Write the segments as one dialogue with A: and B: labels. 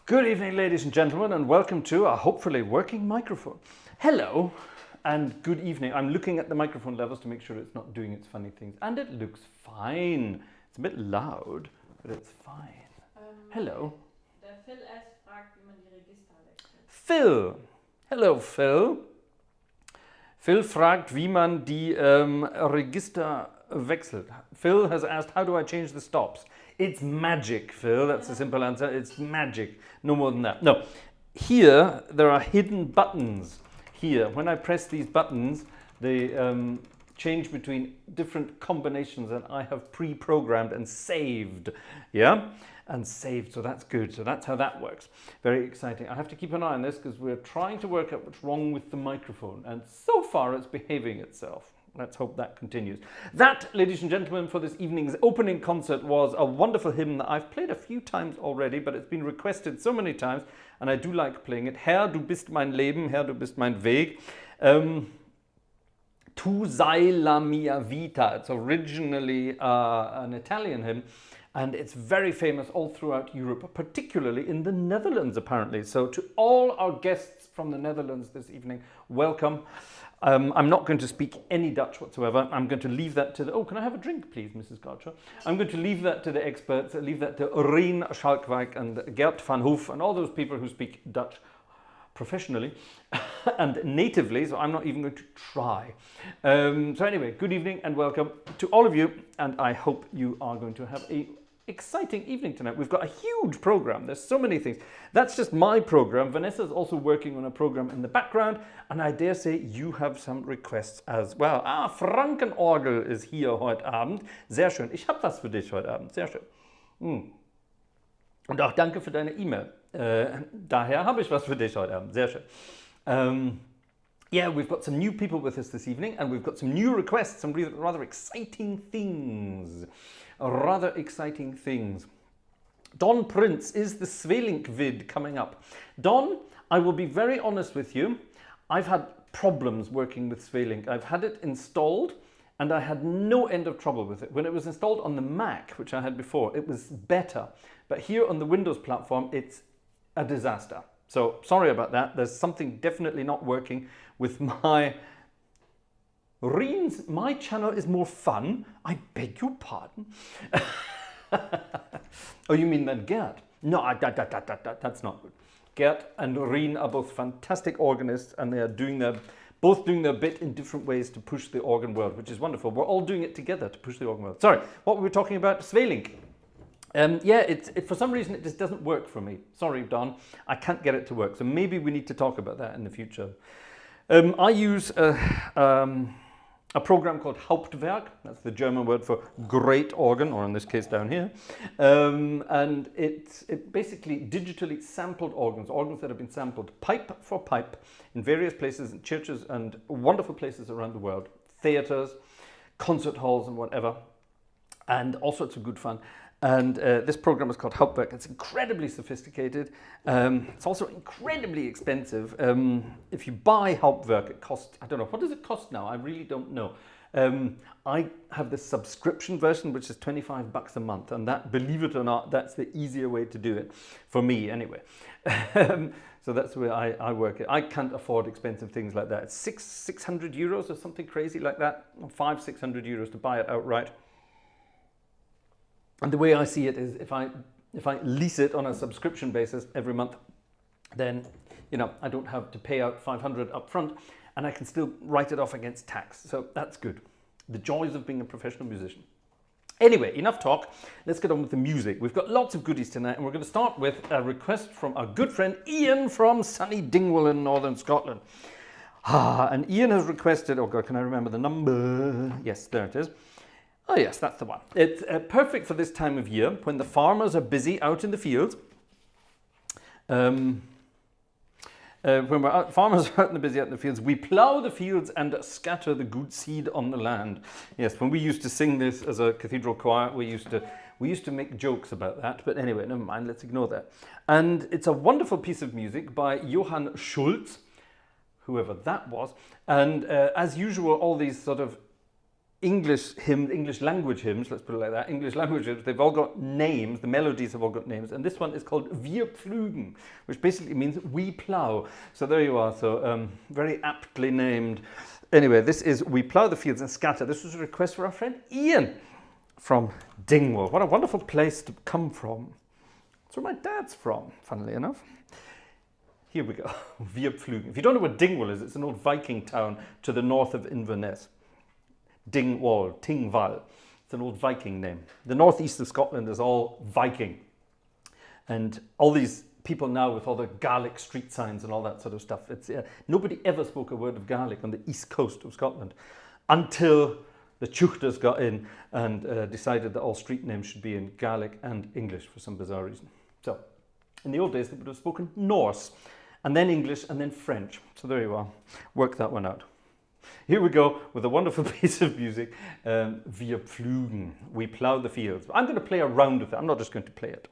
A: Good evening, ladies and gentlemen, and welcome to a hopefully working microphone. Hello and good evening. I'm looking at the microphone levels to make sure it's not doing its funny things, and it looks fine. It's a bit loud, but it's fine. Hello.
B: Der Phil S. fragt, wie man die Register wechselt.
A: Phil. Hello, Phil. Phil fragt, wie man die Register wechselt. Phil has asked, how do I change the stops? It's magic, Phil. That's the simple answer. It's magic. No more than that. No. Here, there are hidden buttons. Here, when I press these buttons, they change between different combinations that I have pre-programmed and saved. Yeah? And saved, so that's good. So that's how that works. Very exciting. I have to keep an eye on this because we're trying to work out what's wrong with the microphone. And so far, it's behaving itself. Let's hope that continues. That, ladies and gentlemen, for this evening's opening concert was a wonderful hymn that I've played a few times already, but it's been requested so many times, and I do like playing it. Herr, du bist mein Leben, Herr, du bist mein Weg. Tu sei la mia vita. It's originally an Italian hymn, and it's very famous all throughout Europe, particularly in the Netherlands, apparently. So to all our guests from the Netherlands this evening, welcome. I'm not going to speak any Dutch whatsoever. I'm going to leave that to the... Oh, can I have a drink, please, Mrs. Gartshore? I'm going to leave that to the experts, leave that to Rien Schalkwijk and Gert van Hoof and all those people who speak Dutch professionally and natively, so I'm not even going to try. So anyway, good evening and welcome to all of you, and I hope you are going to have a exciting evening tonight. We've got a huge program. There's so many things. That's just my program. Vanessa's also working on a program in the background, and I dare say you have some requests as well. Ah, Frankenorgel ist hier heute Abend. Sehr schön. Ich habe was für dich heute Abend. Sehr schön. Und auch danke für deine E-Mail. Daher habe ich was für dich heute Abend. Sehr schön. Yeah, we've got some new people with us this evening, and we've got some new requests, some rather exciting things. Rather exciting things. Don Prince, is the Svelink vid coming up? Don, I will be very honest with you. I've had problems working with Svelink. I've had it installed and I had no end of trouble with it. When it was installed on the Mac, which I had before, it was better. But here on the Windows platform, it's a disaster. So sorry about that. There's something definitely not working with my... My channel is more fun. I beg your pardon. Oh, you mean that Gert? No, that's not good. Gert and Rien are both fantastic organists, and they are both doing their bit in different ways to push the organ world, which is wonderful. We're all doing it together to push the organ world. Sorry, what were we talking about? Svelink. Yeah, for some reason it just doesn't work for me. Sorry, Don, I can't get it to work. So maybe we need to talk about that in the future. I use a program called Hauptwerk, that's the German word for great organ, or in this case down here. And it basically digitally sampled organs that have been sampled pipe for pipe in various places, in churches and wonderful places around the world, theatres, concert halls and whatever, and all sorts of good fun. And this program is called Hauptwerk. It's incredibly sophisticated. It's also incredibly expensive. If you buy Hauptwerk, it costs, I don't know, what does it cost now? I really don't know. I have the subscription version, which is $25 a month. And that, believe it or not, that's the easier way to do it. For me, anyway. So that's the way I work it. I can't afford expensive things like that. It's 600 euros or something crazy like that. 500-600 euros to buy it outright. And the way I see it is if I lease it on a subscription basis every month, then, you know, I don't have to pay out 500 up front, and I can still write it off against tax. So that's good. The joys of being a professional musician. Anyway, enough talk. Let's get on with the music. We've got lots of goodies tonight, and we're going to start with a request from our good friend Ian from sunny Dingwall in northern Scotland. And Ian has requested, oh God, can I remember the number? Yes, there it is. Oh yes, that's the one. It's perfect for this time of year when the farmers are busy out in the fields. When farmers are busy out in the fields, we plough the fields and scatter the good seed on the land. Yes, when we used to sing this as a cathedral choir, we used to make jokes about that. But anyway, never mind, let's ignore that. And it's a wonderful piece of music by Johann Schultz, whoever that was. And as usual, all these sort of English hymns, English language hymns, let's put it like that, English language hymns, they've all got names, the melodies have all got names, and this one is called Wir pflügen, which basically means we plough. So there you are, so very aptly named. Anyway, this is We Plough the Fields and Scatter. This was a request for our friend Ian from Dingwall. What a wonderful place to come from. That's where my dad's from, funnily enough. Here we go, Wir pflügen. If you don't know what Dingwall is, it's an old Viking town to the north of Inverness. Dingwall, Tingwall. It's an old Viking name. The northeast of Scotland is all Viking. And all these people now with all the Gaelic street signs and all that sort of stuff. It's nobody ever spoke a word of Gaelic on the east coast of Scotland until the Tuchters got in and decided that all street names should be in Gaelic and English for some bizarre reason. So, in the old days, they would have spoken Norse, and then English, and then French. So there you are. Work that one out. Here we go with a wonderful piece of music. Wir pflügen. We plough the fields. I'm going to play around with it. I'm not just going to play it.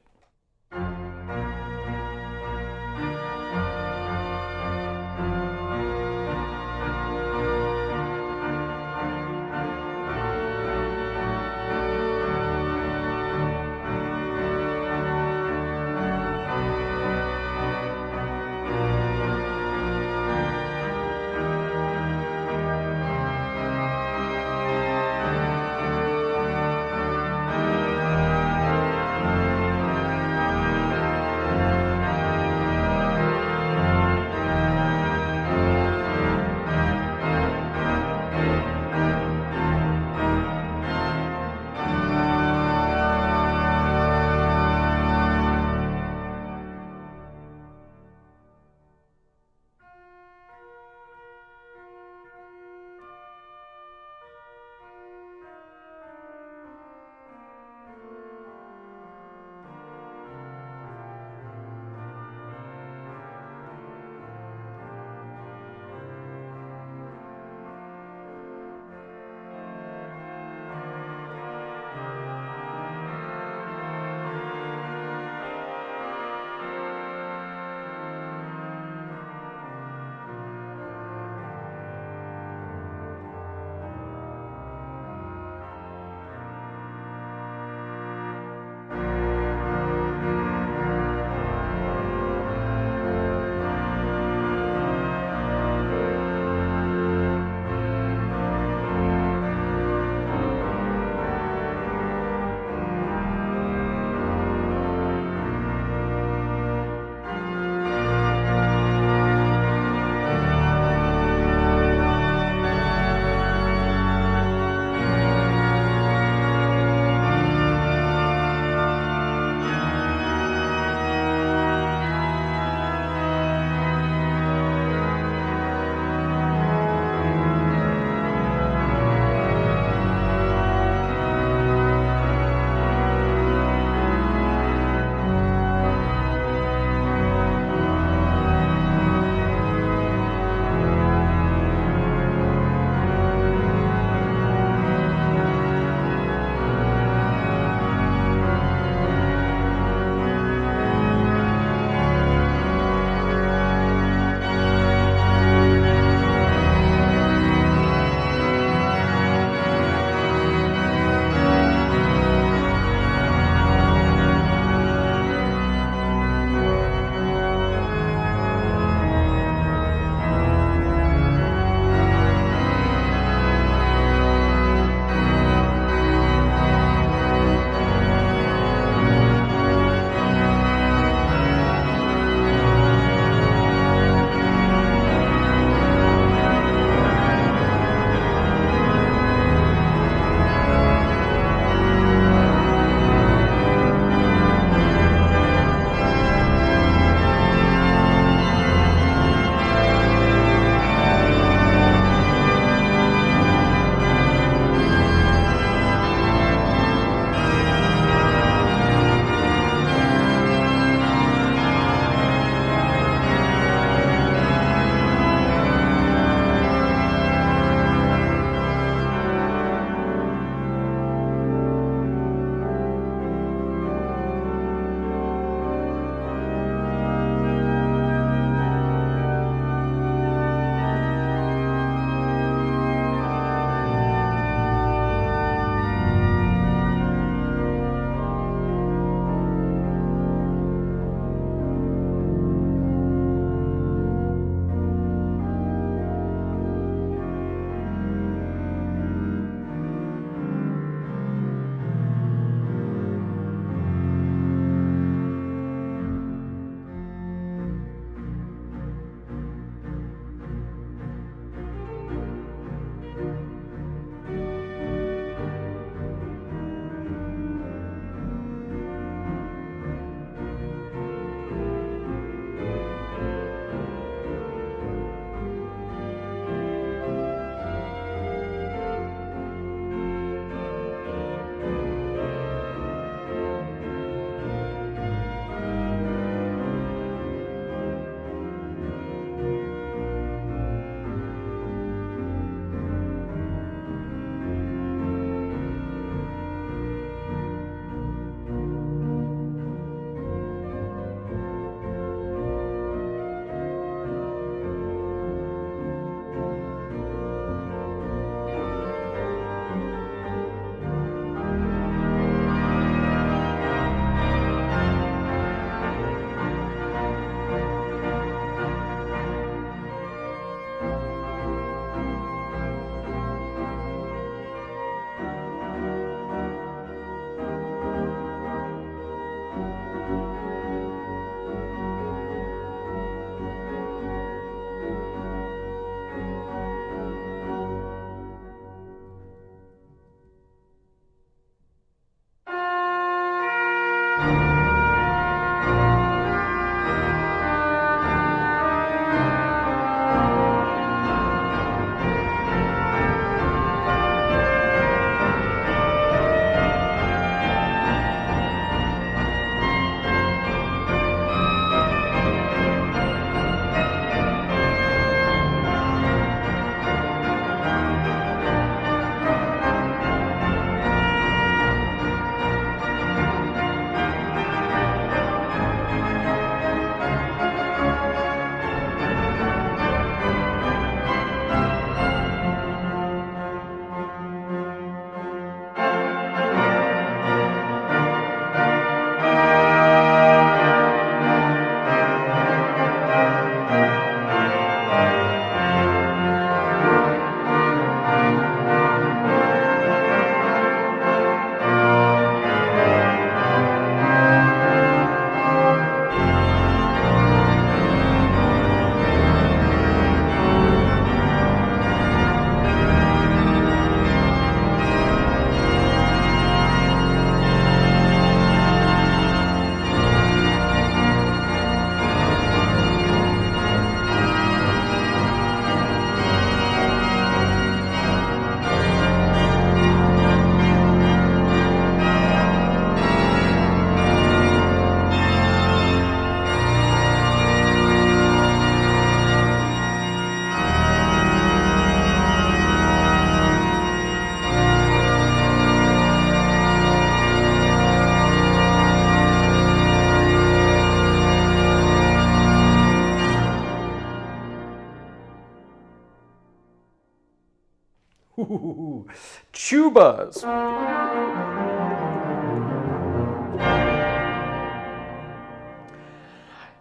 A: Tubas.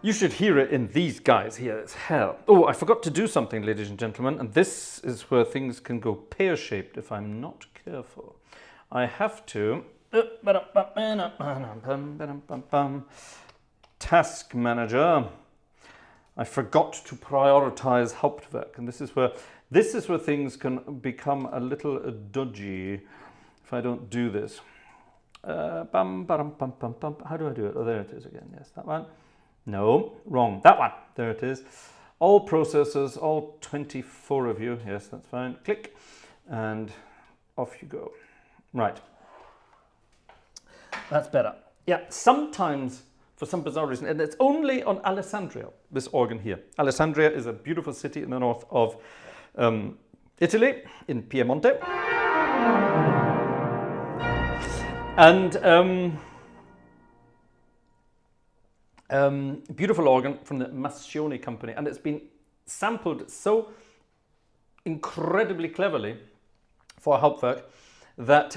A: You should hear it in these guys here. It's hell. Oh, I forgot to do something, ladies and gentlemen, and this is where things can go pear-shaped if I'm not careful. I have to... Task manager. I forgot to prioritize Hauptwerk, and this is where things can become a little dodgy if I don't do this. How do I do it? Oh, there it is again. Yes, that one. No, wrong. That one. There it is. All processors, all 24 of you. Yes, that's fine. Click, and off you go. Right. That's better. Yeah, sometimes, for some bizarre reason, and it's only on Alessandria, this organ here. Alessandria is a beautiful city in the north of Italy, in Piemonte. And beautiful organ from the Messiaen company, and it's been sampled so incredibly cleverly for Hauptwerk that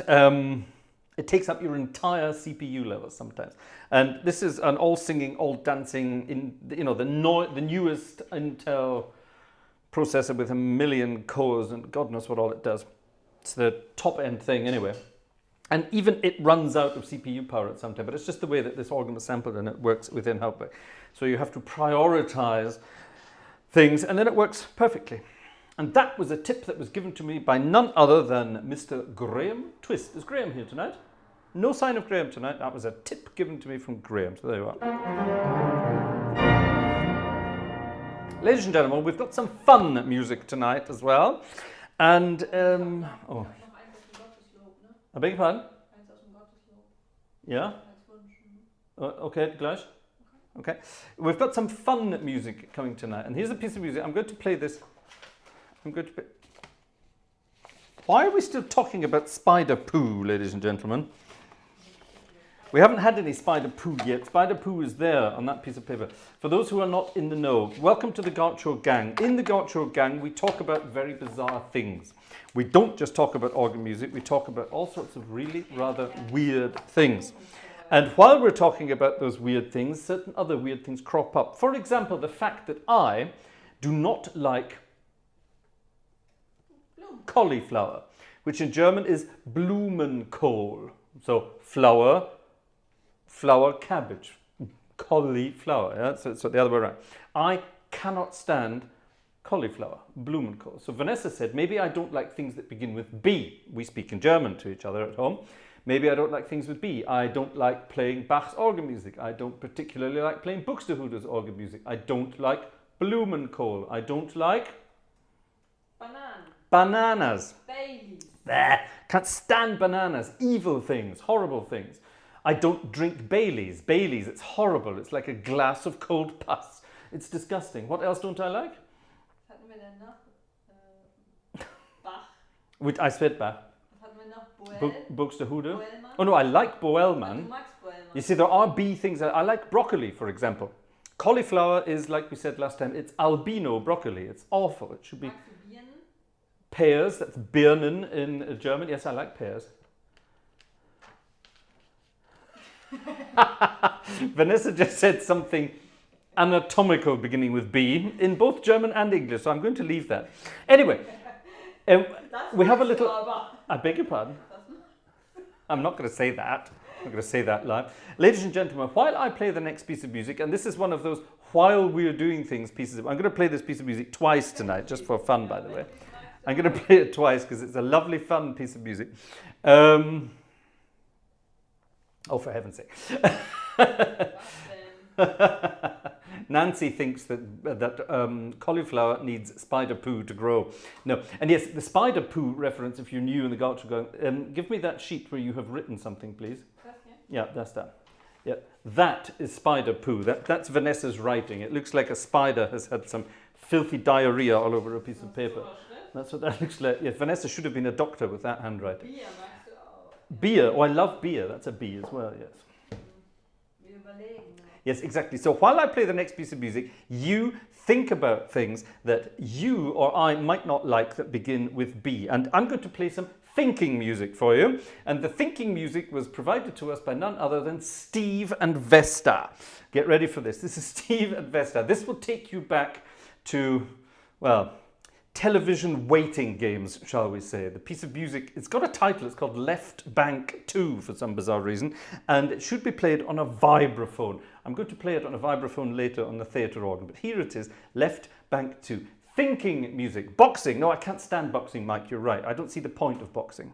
A: it takes up your entire CPU level sometimes. And this is an all singing, all dancing, in the newest Intel processor with 1 million cores, and God knows what all it does. It's the top end thing anyway. And even it runs out of CPU power at some time, but it's just the way that this organ was sampled and it works within Hauptwerk. So you have to prioritize things, and then it works perfectly. And that was a tip that was given to me by none other than Mr. Graham Twist. Is Graham here tonight? No sign of Graham tonight. That was a tip given to me from Graham. So there you are. Ladies and gentlemen, we've got some fun music tonight as well. And, oh. I beg your pardon? Yeah? Okay, gleich. Okay. We've got some fun music coming tonight. And here's a piece of music. I'm going to play this. Why are we still talking about spider poo, ladies and gentlemen? We haven't had any spider poo yet. Spider poo is there on that piece of paper. For those who are not in the know, welcome to the Gartshore Gang. In the Gartshore Gang, we talk about very bizarre things. We don't just talk about organ music, we talk about all sorts of really rather weird things. And while we're talking about those weird things, certain other weird things crop up. For example, the fact that I do not like cauliflower, which in German is Blumenkohl. So flower, cabbage, cauliflower. Yeah? So the other way around. I cannot stand cauliflower, Blumenkohl. So Vanessa said, maybe I don't like things that begin with B. We speak in German to each other at home. Maybe I don't like things with B. I don't like playing Bach's organ music. I don't particularly like playing Buxtehude's organ music. I don't like Blumenkohl. I don't like... Bananas.
B: Baileys.
A: Can't stand bananas. Evil things, horrible things. I don't drink Baileys. Baileys, it's horrible. It's like a glass of cold pus. It's disgusting. What else don't I like? With I said Bach. Buxtehude. Oh no, I like Boelmann. You see, there are B things. I like broccoli, for example. Cauliflower is, like we said last time, it's albino broccoli. It's awful. It should be pears. That's Birnen in German. Yes, I like pears. Vanessa just said something anatomical beginning with B in both German and English, so I'm going to leave that. Anyway, we have a little... I beg your pardon? I'm not going to say that. I'm going to say that live. Ladies and gentlemen, while I play the next piece of music, and this is one of those while we're doing things pieces of... I'm going to play this piece of music twice tonight, just for fun, by the way. I'm going to play it twice because it's a lovely, fun piece of music. Oh, for heaven's sake. Nancy thinks that cauliflower needs spider poo to grow. No, and yes, the spider poo reference, if you're new in the Gartshore Gang, give me that sheet where you have written something, please. Yeah, that's that. Yeah, that is spider poo. That's Vanessa's writing. It looks like a spider has had some filthy diarrhea all over a piece of paper. That's what that looks like. Yes, Vanessa should have been a doctor with that handwriting. Beer. Oh, I love beer. That's a B as well, yes. Yes, exactly. So while I play the next piece of music, you think about things that you or I might not like that begin with B. And I'm going to play some thinking music for you. And the thinking music was provided to us by none other than Steve and Vesta. Get ready for this. This is Steve and Vesta. This will take you back to, well, television waiting games, shall we say. The piece of music, it's got a title, it's called Left Bank 2 for some bizarre reason, and it should be played on a vibraphone. I'm going to play it on a vibraphone later on the theatre organ, but here it is, Left Bank 2. Thinking music. Boxing. No, I can't stand boxing, Mike, you're right. I don't see the point of boxing.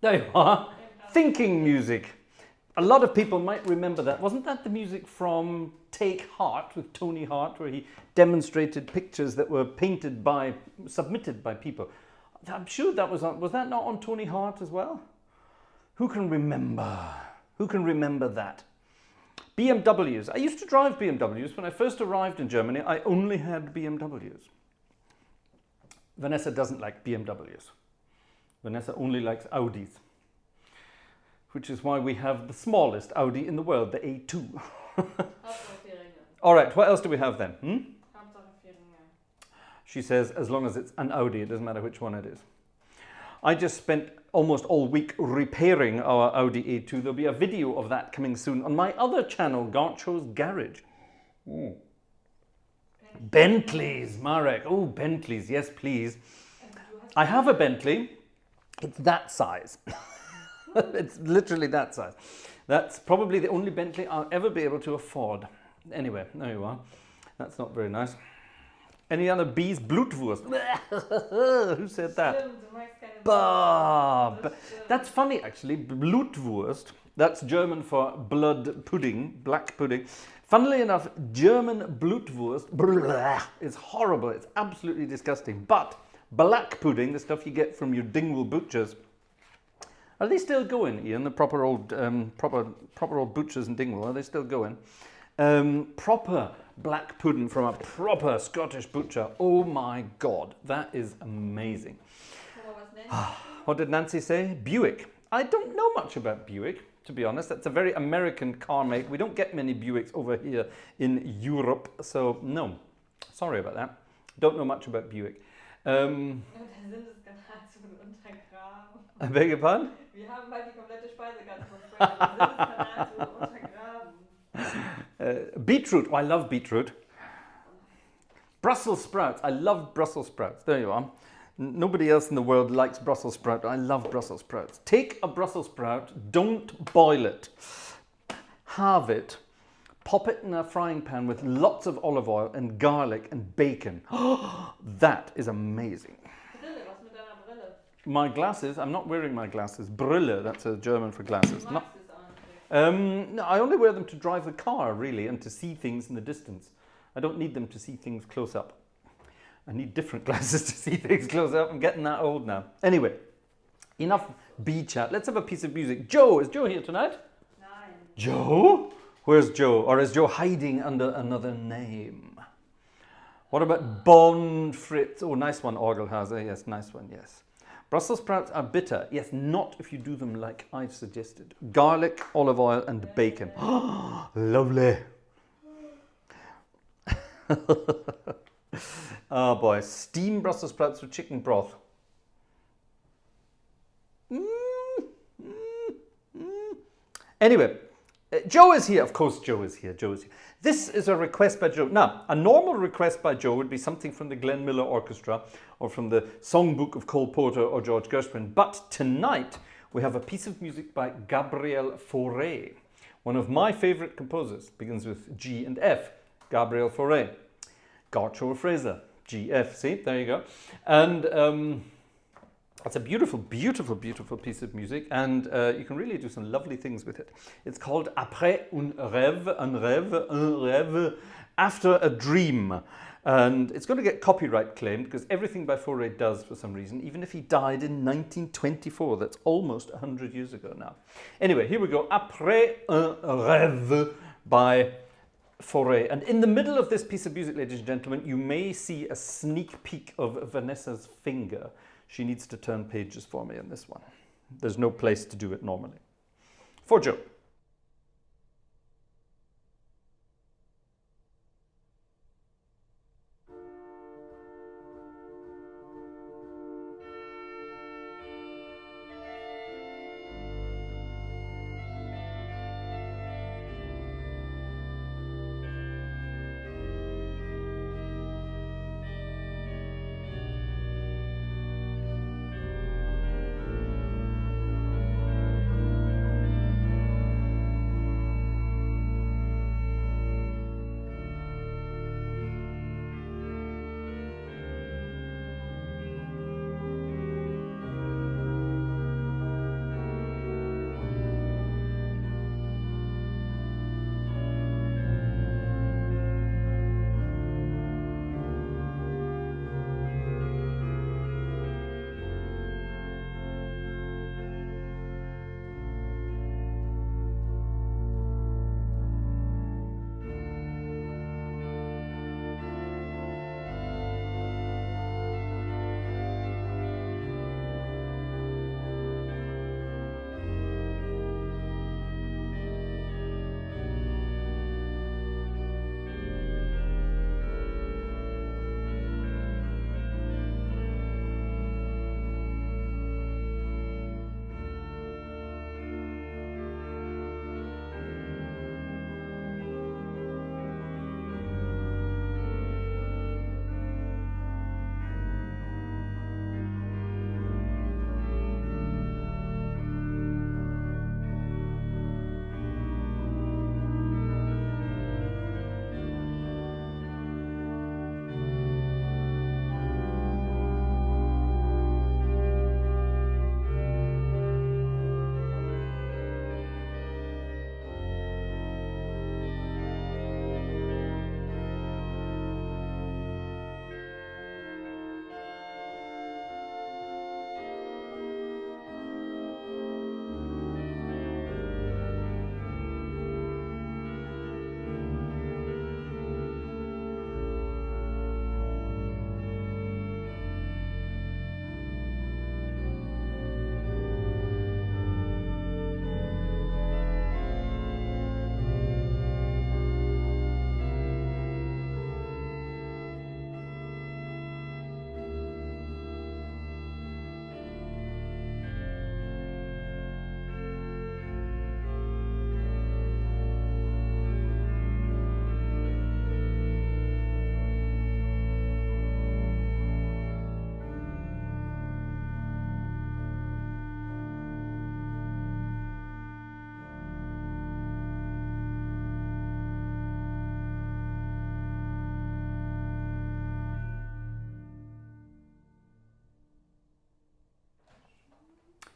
A: There you are. Thinking music. A lot of people might remember that. Wasn't that the music from Take Heart with Tony Hart, where he demonstrated pictures that were submitted by people? I'm sure that was that not on Tony Hart as well? Who can remember? Who can remember that? BMWs. I used to drive BMWs. When I first arrived in Germany, I only had BMWs. Vanessa doesn't like BMWs. Vanessa only likes Audis, which is why we have the smallest Audi in the world, the A2. All right, what else do we have then? She says, as long as it's an Audi, it doesn't matter which one it is. I just spent almost all week repairing our Audi A2. There'll be a video of that coming soon on my other channel, Gartshore's Garage. Mm. Bentleys, Marek. Oh, Bentleys, yes, please. I have a Bentley. It's that size. It's literally that size. That's probably the only Bentley I'll ever be able to afford. Anyway, there you are. That's not very nice. Any other bees? Blutwurst. Who said that? That's funny, actually. Blutwurst. That's German for blood pudding, black pudding. Funnily enough, German Blutwurst is horrible. It's absolutely disgusting. But black pudding, the stuff you get from your Dingwall butchers, are they still going, Ian? The proper old butchers in Dingwall, are they still going? Proper black pudding from a proper Scottish butcher. Oh my God, that is amazing. What did Nancy say? Buick. I don't know much about Buick, to be honest. That's a very American car make. We don't get many Buicks over here in Europe, so no. Sorry about that. Don't know much about Buick. I beg your pardon?
B: Wir haben bald die komplette Speisekarte von Fraser. untergraben.
A: Beetroot. Oh, I love beetroot. Brussels sprouts. I love Brussels sprouts. There you are. Nobody else in the world likes Brussels sprout. I love Brussels sprouts. Take a Brussels sprout, don't boil it. Halve it, pop it in a frying pan with lots of olive oil and garlic and bacon. That is amazing.
B: Brille, was mit deiner Brille?
A: My glasses, I'm not wearing my glasses. Brille, that's a German for glasses. No, I only wear them to drive the car, really, and to see things in the distance. I don't need them to see things close up. I need different glasses to see things close up. I'm getting that old now. Anyway, enough bee chat. Let's have a piece of music. Joe, is Joe here tonight?
B: Nein.
A: Joe? Where's Joe? Or is Joe hiding under another name? What about Bond Fritz? Oh, nice one, Orgelhauser. Yes, nice one, yes. Brussels sprouts are bitter. Yes, not if you do them like I've suggested. Garlic, olive oil, and bacon. Lovely. Oh boy, steamed Brussels sprouts with chicken broth. Anyway, Joe is here. Of course, Joe is here. Joe is here. This is a request by Joe. Now, a normal request by Joe would be something from the Glenn Miller Orchestra or from the Songbook of Cole Porter or George Gershwin. But tonight, we have a piece of music by Gabriel Fauré, one of my favorite composers. Begins with G and F. Gabriel Fauré. Gartshore Fraser. G, F. See, there you go. And it's a beautiful, beautiful, beautiful piece of music, and you can really do some lovely things with it. It's called Après un rêve, after a dream. And it's going to get copyright claimed because everything by Fauré does for some reason, even if he died in 1924. That's almost 100 years ago now. Anyway, here we go. Après un rêve by Fauré. And in the middle of this piece of music, ladies and gentlemen, you may see a sneak peek of Vanessa's finger. She needs to turn pages for me in this one. There's no place to do it normally. For Joe.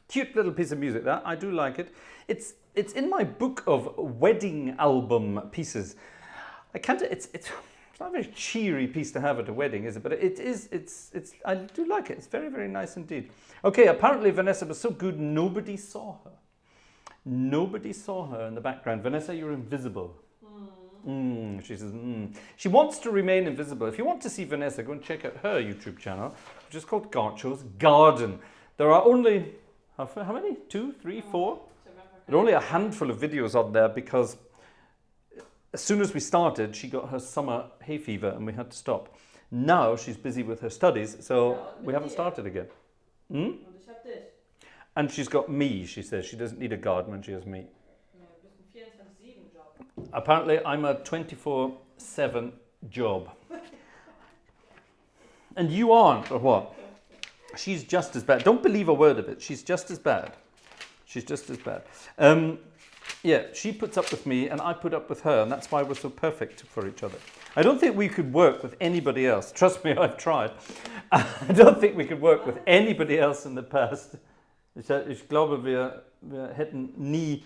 A: Cute little piece of music, that. I do like it. It's in my book of wedding album pieces. It's not a very cheery piece to have at a wedding, is it? But I do like it. It's very, very nice indeed. Okay, apparently Vanessa was so good, nobody saw her. Nobody saw her in the background. Vanessa, you're invisible. She says, She wants to remain invisible. If you want to see Vanessa, go and check out her YouTube channel, which is called Gartshore's Garden. There are only, how many? 2, 3, 4? There are only a handful of videos on there because as soon as we started, she got her summer hay fever and we had to stop. Now she's busy with her studies, so we haven't started again. And she's got me, she says. She doesn't need a garden when she has me. Apparently, I'm a 24/7 job. And you aren't, or what? She's just as bad. Don't believe a word of it. She's just as bad. She's just as bad. Yeah, she puts up with me and I put up with her, and that's why we're so perfect for each other. I don't think we could work with anybody else. Trust me, I've tried. I don't think we could work with anybody else in the past. Ich glaube, wir hätten nie,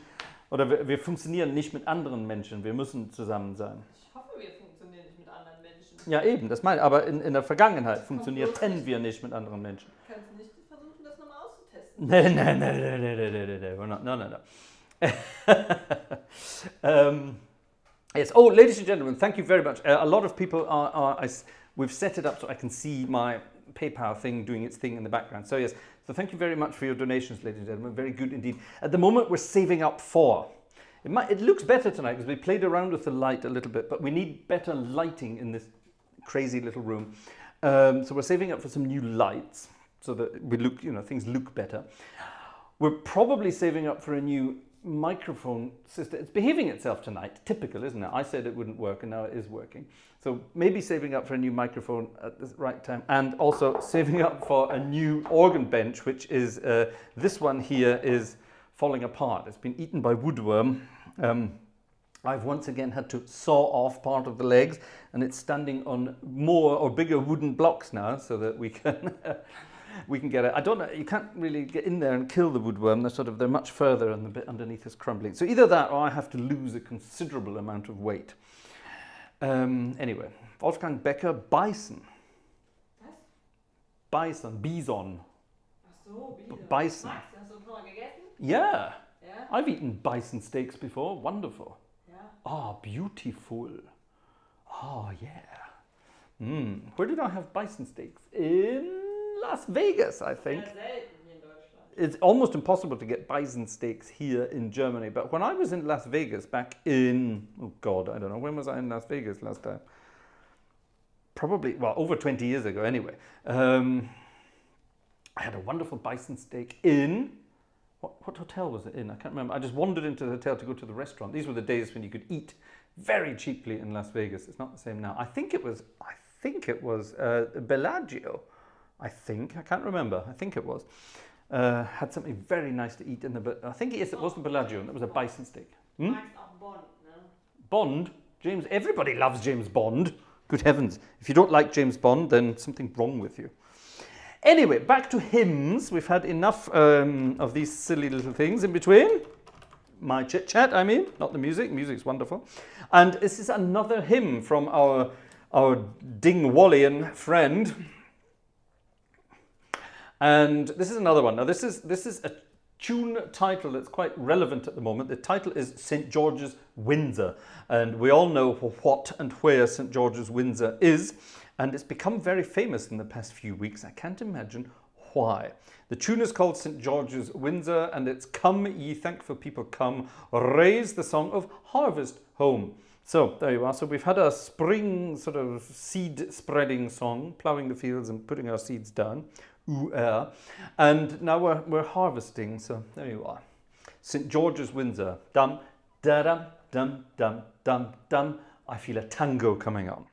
A: oder wir funktionieren nicht mit anderen Menschen. Wir müssen zusammen sein.
B: Ich hoffe, wir funktionieren nicht mit anderen Menschen.
A: Ja, eben, das meine ich. Aber in der Vergangenheit funktionierten wir nicht mit anderen Menschen.
B: Kannst du nicht versuchen, das nochmal auszutesten?
A: Nein. No. Yes. Oh, ladies and gentlemen, thank you very much. A lot of people we've set it up so I can see my PayPal thing doing its thing in the background. So yes, so thank you very much for your donations, ladies and gentlemen. Very good indeed. At the moment, we're saving up for. It looks better tonight because we played around with the light a little bit, but we need better lighting in this crazy little room. So we're saving up for some new lights so that we look, things look better. We're probably saving up for a new microphone system. It's behaving itself tonight. Typical, isn't it? I said it wouldn't work and now it is working. So maybe saving up for a new microphone at the right time, and also saving up for a new organ bench, which is this one here is falling apart. It's been eaten by woodworm. I've once again had to saw off part of the legs, and it's standing on more or bigger wooden blocks now so that we can we can get it. I don't know, you can't really get in there and kill the woodworm. They're much further and the bit underneath is crumbling. So either that or I have to lose a considerable amount of weight. Anyway, Wolfgang Becker, Bison.
B: Was?
A: Bison.
B: Ach so,
A: Bison.
B: Max, hast du schon mal gegessen?
A: Yeah.
B: Ja?
A: I've eaten bison steaks before. Wonderful.
B: Ja.
A: Ah, beautiful. Oh, yeah. Where did I have bison steaks? In Las Vegas, I think.
B: Sehr selten hier in Deutschland.
A: It's almost impossible to get bison steaks here in Germany. But when I was in Las Vegas back in, oh God, I don't know, when was I in Las Vegas last time? Probably, well, over 20 years ago anyway. I had a wonderful bison steak in, what hotel was it in? I can't remember. I just wandered into the hotel to go to the restaurant. These were the days when you could eat very cheaply in Las Vegas. It's not the same now. I think it was Bellagio. I can't remember. I think it was. Had something very nice to eat in the. I think it was the Bellagio, and it was a bison steak.
B: Magst auch Bond, ne?
A: Bond, James. Everybody loves James Bond. Good heavens! If you don't like James Bond, then something's wrong with you. Anyway, back to hymns. We've had enough of these silly little things in between. My chit chat, I mean, not the music. Music's wonderful. And this is another hymn from our Dingwallian friend. And this is another one. Now this is a tune title that's quite relevant at the moment. The title is St. George's Windsor. And we all know what and where St. George's Windsor is. And it's become very famous in the past few weeks. I can't imagine why. The tune is called St. George's Windsor, and it's Come Ye Thankful People Come, raise the song of harvest home. So there you are. So we've had a spring sort of seed spreading song, ploughing the fields and putting our seeds down. And now we're harvesting, so there you are. St. George's Windsor. Dum, da dum, dum, dum, dum, dum. I feel a tango coming on.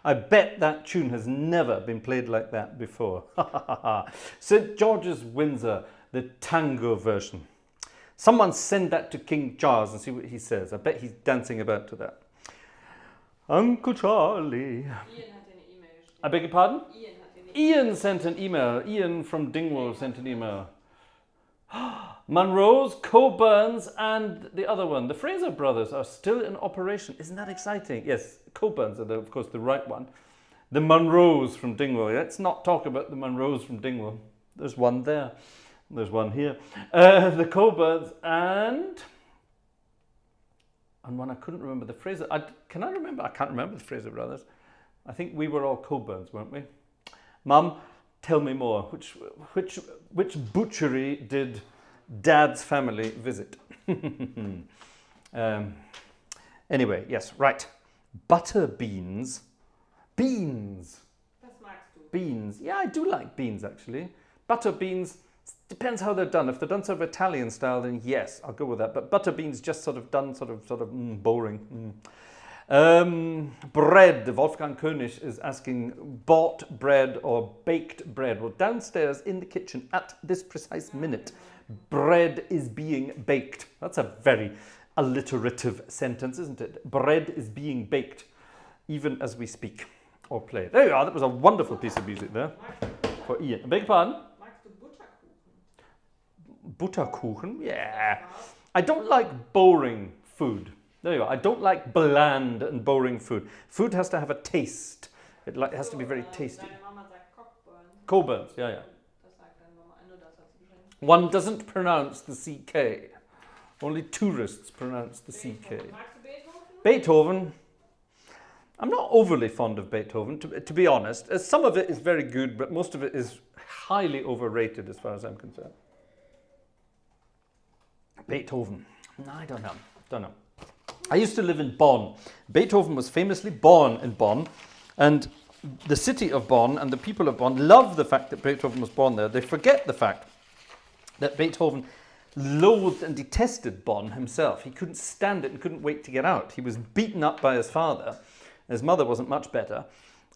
A: I bet that tune has never been played like that before. St. George's Windsor, the tango version. Someone send that to King Charles and see what he says. I bet he's dancing about to that. Uncle Charlie.
B: Ian hat eine E-Mail geschrieben.
A: I beg your pardon?
B: Ian hat eine E-Mail.
A: Ian sent an email. Ian from Dingwall sent an email. Munro's, Coburns, and the other one, the Fraser brothers, are still in operation. Isn't that exciting? Yes, Coburns are, of course, the right one. The Munros from Dingwall. Let's not talk about the Munros from Dingwall. There's one there. There's one here. The Coburns and one I couldn't remember. The Fraser. Can I remember? I can't remember the Fraser brothers. I think we were all Coburns, weren't we? Mum, tell me more. Which butchery did Dad's family visit? Anyway, yes, right. Butter beans. Beans.
B: Was magst du?
A: Beans. Yeah, I do like beans, actually. Butter beans, depends how they're done. If they're done sort of Italian style, then yes, I'll go with that. But butter beans just sort of done sort of boring. Bread. Wolfgang König is asking, bought bread or baked bread? Well, downstairs in the kitchen at this precise minute, bread is being baked. That's a very alliterative sentence, isn't it? Bread is being baked, even as we speak or play. There you are. That was a wonderful piece of music there for Ian. I beg your pardon?
B: Magst du Butterkuchen?
A: Butterkuchen? Yeah. I don't like boring food. There you go. I don't like bland and boring food. Food has to have a taste. It has to be very tasty.
B: Deine Mama sagt Cockburn.
A: Coburns, yeah.
B: Das sagt deine Mama. Nur das hat sie geschrieben.
A: One doesn't pronounce the CK. Only tourists pronounce the CK.
B: Magst du Beethoven?
A: Beethoven. I'm not overly fond of Beethoven, to be honest. Some of it is very good, but most of it is highly overrated as far as I'm concerned. Beethoven. No, I don't know. I used to live in Bonn. Beethoven was famously born in Bonn, and the city of Bonn and the people of Bonn love the fact that Beethoven was born there. They forget the fact that Beethoven loathed and detested Bonn himself. He couldn't stand it and couldn't wait to get out. He was beaten up by his father. His mother wasn't much better.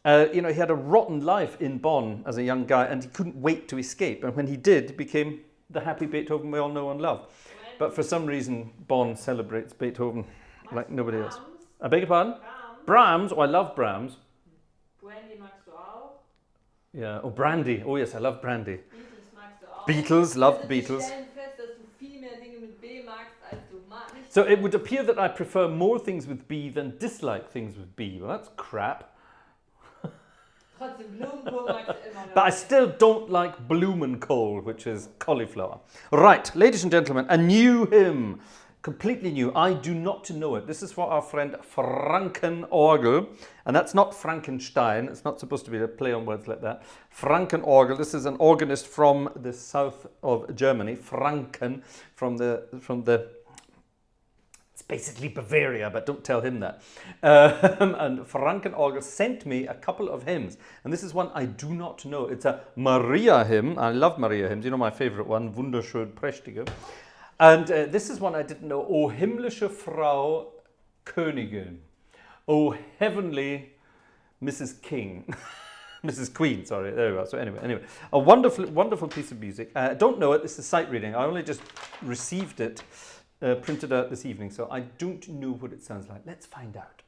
A: He had a rotten life in Bonn as a young guy, and he couldn't wait to escape. And when he did, he became the happy Beethoven we all know and love. But for some reason, Bonn celebrates Beethoven like nobody else. I beg your pardon? Brahms. Oh, I love Brahms.
B: Brandy magst du auch?
A: Yeah. Oh, brandy. Oh, yes, I love brandy.
B: Beatles magst du auch?
A: Beatles, love the
B: Wir
A: Beatles.
B: stellen fest, dass du viel mehr Dinge mit B magst, als du magst.
A: So it would appear that I prefer more things with B than dislike things with B. Well, that's crap.
B: Trotzdem Blumenkohl magst du immer noch.
A: But I still don't like Blumenkohl, which is cauliflower. Right, ladies and gentlemen, a new hymn. Completely new. I do not know it. This is for our friend Frankenorgel. And that's not Frankenstein. It's not supposed to be a play on words like that. Frankenorgel. This is an organist from the south of Germany. Franken, from the it's basically Bavaria, but don't tell him that. And Frankenorgel sent me a couple of hymns. And this is one I do not know. It's a Maria hymn. I love Maria hymns. You know my favorite one, Wunderschön Prächtige. And this is one I didn't know. O himmlische Frau Königin. O heavenly Mrs. King. Mrs. Queen, sorry. There we go. So anyway. A wonderful piece of music. I don't know it. This is sight reading. I only just received it, printed out this evening. So I don't know what it sounds like. Let's find out.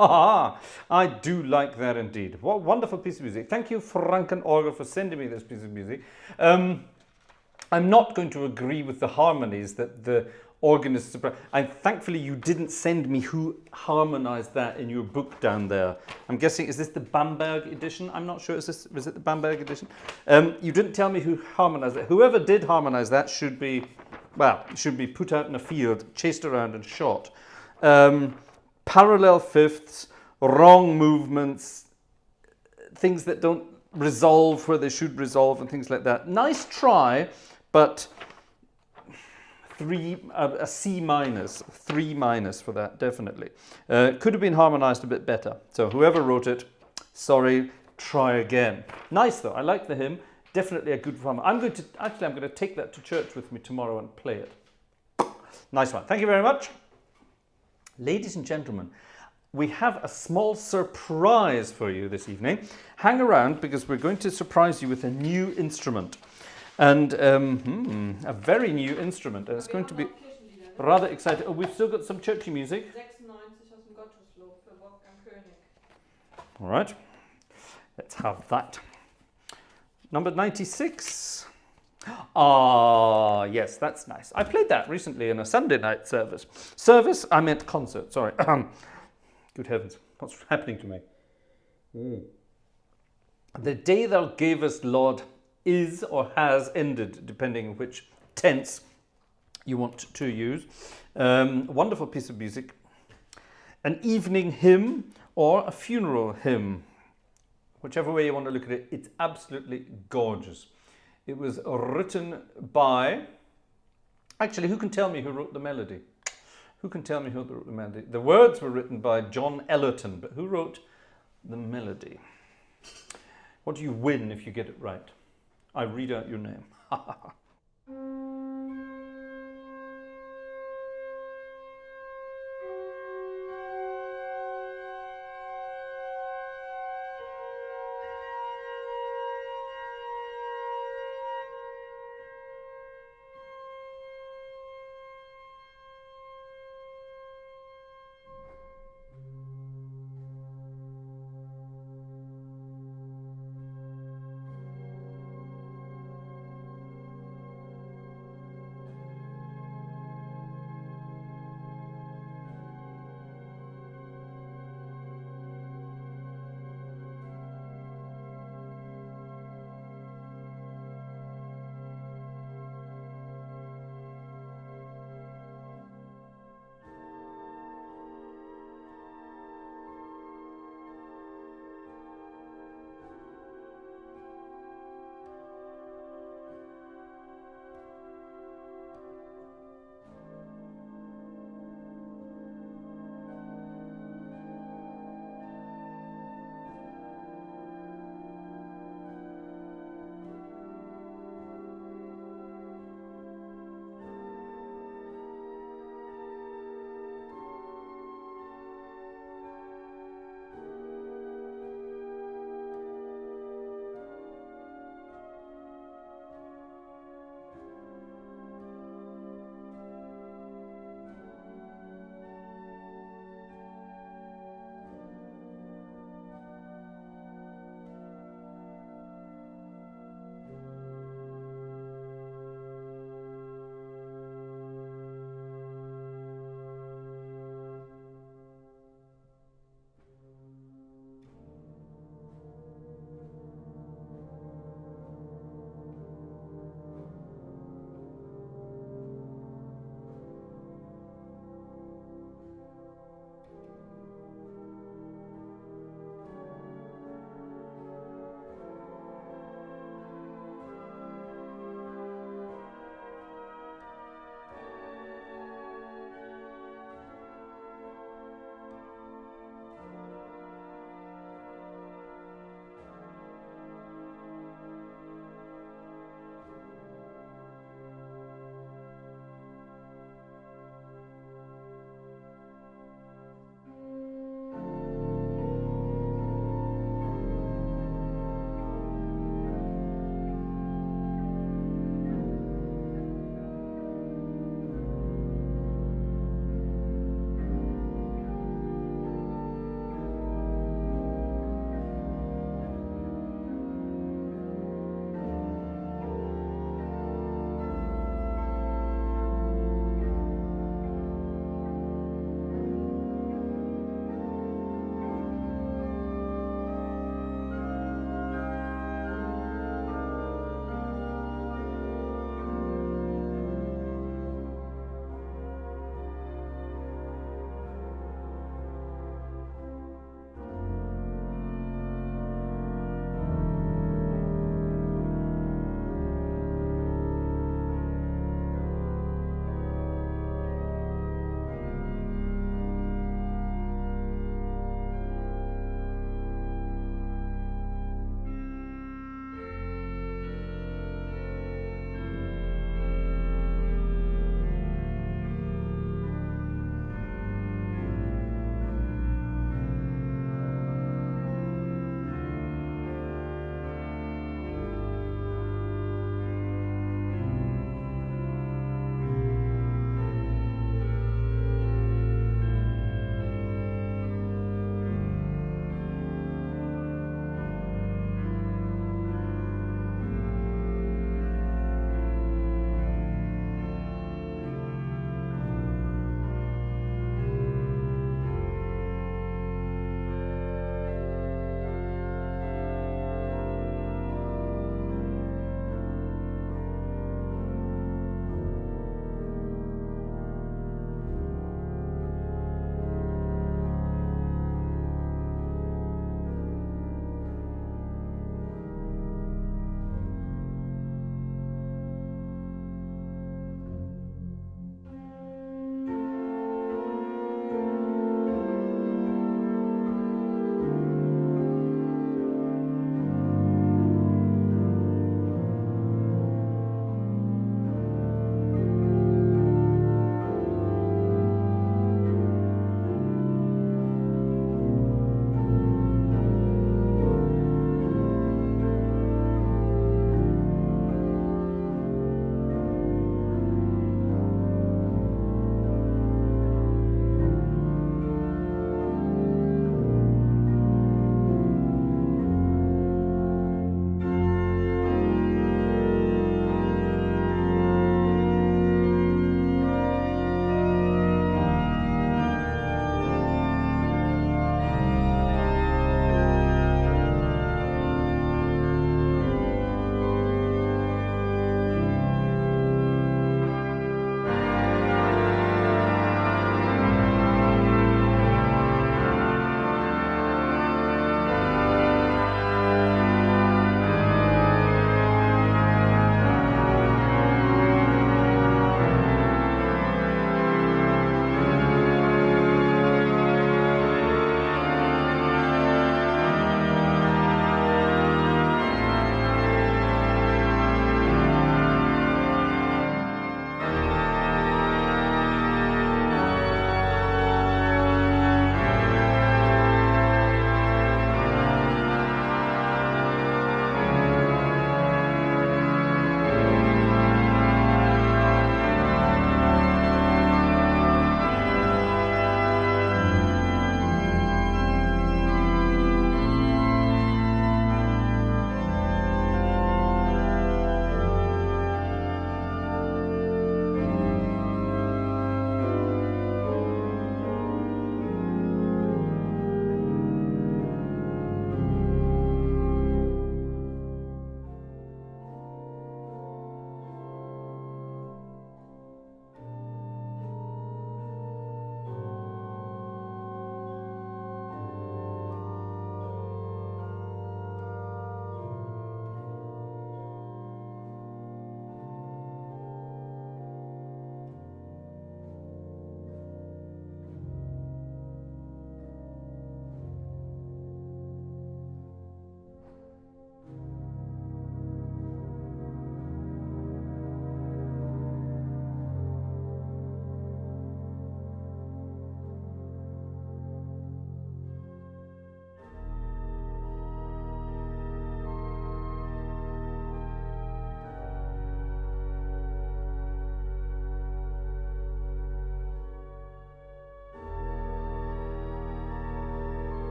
A: I do like that indeed. What a wonderful piece of music. Thank you, Franken Orgel, for sending me this piece of music. I'm not going to agree with the harmonies that the organist, and thankfully you didn't send me who harmonized that in your book down there. I'm guessing, is this the Bamberg edition? I'm not sure. Is it the Bamberg edition? You didn't tell me who harmonized it. Whoever did harmonize that should be put out in a field, chased around and shot. Parallel fifths, wrong movements, things that don't resolve where they should resolve, and things like that. Nice try, but a C minus, 3 minus for that, definitely. Could have been harmonized a bit better. So whoever wrote it, sorry, try again. Nice though, I like the hymn. Definitely a good harmony. I'm going to take that to church with me tomorrow and play it. Nice one. Thank you very much. Ladies and gentlemen, we have a small surprise for you this evening. Hang around because we're going to surprise you with a new instrument. And a very new instrument. And it's going to be rather exciting. Oh, we've still got some churchy music.
B: 96 aus dem Gotteslob für Wolfgang König.
A: All right. Let's have that. Number 96. Ah, yes, that's nice. I played that recently in a Sunday night service. I meant concert, sorry. Good heavens, what's happening to me? The day thou gavest, Lord, is or has ended, depending on which tense you want to use. Wonderful piece of music. An evening hymn or a funeral hymn. Whichever way you want to look at it, it's absolutely gorgeous. It was written by... Actually, who can tell me who wrote the melody? Who can tell me who wrote the melody? The words were written by John Ellerton, but who wrote the melody? What do you win if you get it right? I read out your name.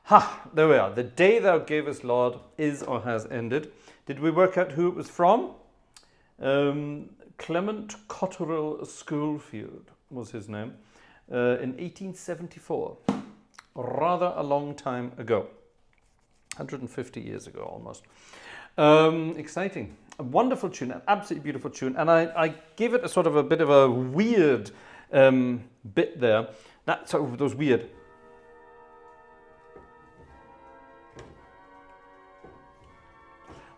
A: Ha, there we are. The day thou gavest, Lord, is or has ended. Did we work out who it was from? Clement Cotterill Schoolfield was his name, in 1874. Rather a long time ago. 150 years ago almost. Exciting. A wonderful tune, an absolutely beautiful tune. And I gave it a sort of a bit of a weird bit there. That sort of those weird.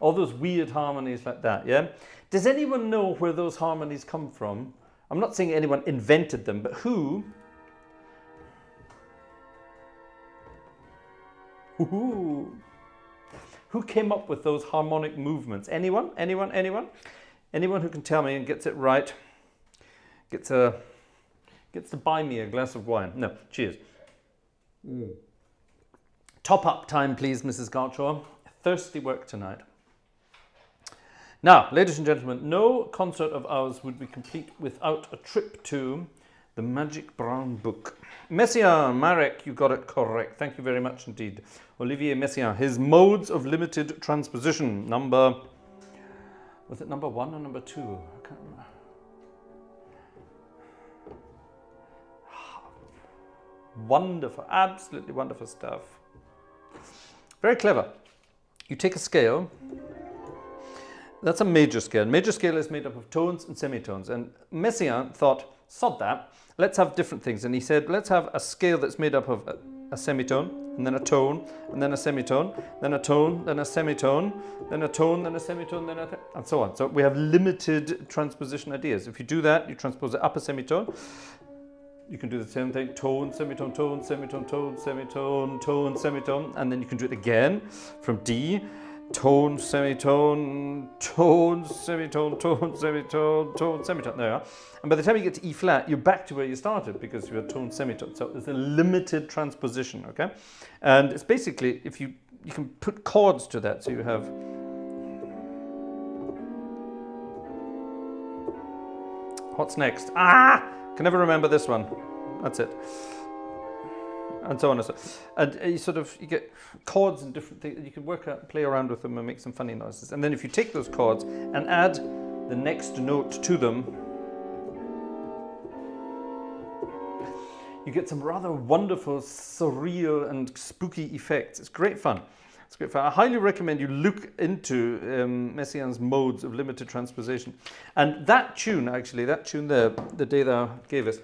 A: All those weird harmonies like that, yeah? Does anyone know where those harmonies come from? I'm not saying anyone invented them, but who? Who came up with those harmonic movements? Anyone? Anyone? Anyone? Anyone who can tell me and gets it right gets to buy me a glass of wine. No, cheers. Top up time, please, Mrs. Gartshore. Thirsty work tonight. Now, ladies and gentlemen, no concert of ours would be complete without a trip to the Magic Brown Book. Messiaen, Marek, you got it correct. Thank you very much indeed. Olivier Messiaen, his modes of limited transposition. Was it number 1 or number 2? I can't remember. Wonderful, absolutely wonderful stuff. Very clever. You take a scale. That's a major scale. Major scale is made up of tones and semitones. And Messiaen thought, sod that, let's have different things. And he said, let's have a scale that's made up of a semitone, and then a tone, and then a semitone, then a tone, then a semitone, then a tone, then a semitone, then and so on. So we have limited transposition ideas. If you do that, you transpose it up a semitone. You can do the same thing, tone, semitone, tone, semitone, tone, semitone, tone, semitone, and then you can do it again from D. Tone, semitone, tone, semitone, tone, semitone, tone, semitone. There you are. And by the time you get to E flat, you're back to where you started because you're tone, semitone. So it's a limited transposition, okay? And it's basically, if you can put chords to that. So you have. What's next? Can never remember this one. That's it. And so on and so on. And you get chords and different things. You can play around with them and make some funny noises. And then if you take those chords and add the next note to them, you get some rather wonderful, surreal and spooky effects. It's great fun. It's great fun. I highly recommend you look into Messiaen's modes of limited transposition. And that tune, actually, that tune there, The Day Thou Gave Us,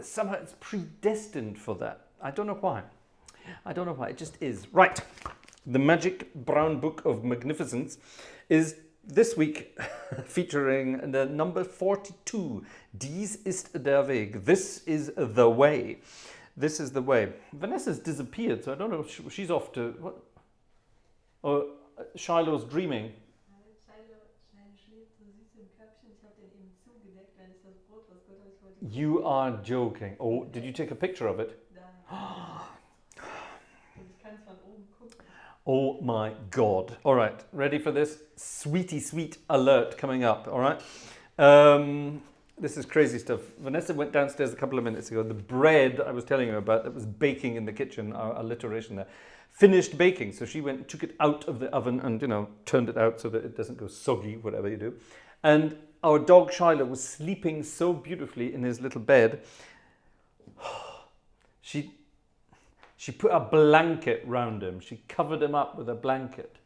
A: somehow it's predestined for that. I don't know why. I don't know why. It just is. Right. The Magic Brown Book of Magnificence is this week featuring the number 42. Dies ist der Weg. This is the way. This is the way. Vanessa's disappeared, so I don't know. She's off to what? Or Shiloh's dreaming. You are joking. Oh, did you take a picture of it? Oh my God. All right, ready for this? Sweetie sweet alert coming up, all right? This is crazy stuff. Vanessa went downstairs a couple of minutes ago. The bread I was telling you about that was baking in the kitchen, our alliteration there, finished baking. So she went and took it out of the oven and, turned it out so that it doesn't go soggy, whatever you do. And our dog Shiloh was sleeping so beautifully in his little bed. She put a blanket round him. She covered him up with a blanket.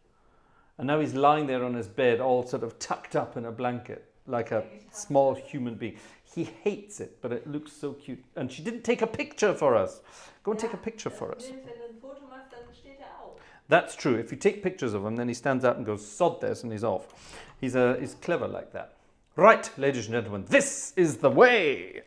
A: And now he's lying there on his bed, all sort of tucked up in a blanket, like a small human being. He hates it, but it looks so cute. And she didn't take a picture for us. Go and take a picture for us. That's true. If you take pictures of him, then he stands up and goes, sod this, and he's off. He's clever like that. Right, ladies and gentlemen, this is the way.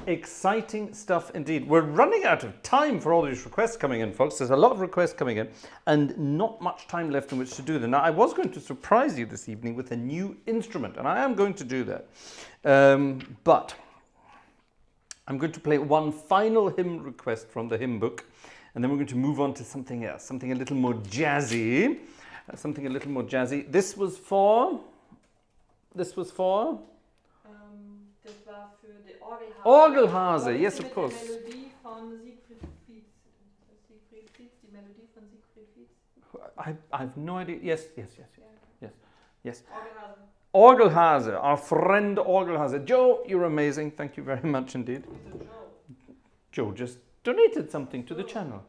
A: Exciting stuff indeed. We're running out of time for all these requests coming in, folks. There's a lot of requests coming in and not much time left in which to do them. Now, I was going to surprise you this evening with a new instrument, and I am going to do that. But I'm going to play one final hymn request from the hymn book, and then we're going to move on to something else, something a little more jazzy. This was for...
B: Das war für die Orgelhase.
A: Orgelhase, yes, of course.
B: Die Melodie von Siegfried Fietz. Die Melodie von Siegfried Fietz.
A: I have no idea. Yes.
B: Orgelhase.
A: Orgelhase, our friend Orgelhase. Joe, you're amazing. Thank you very much indeed. Joe just donated something to the channel.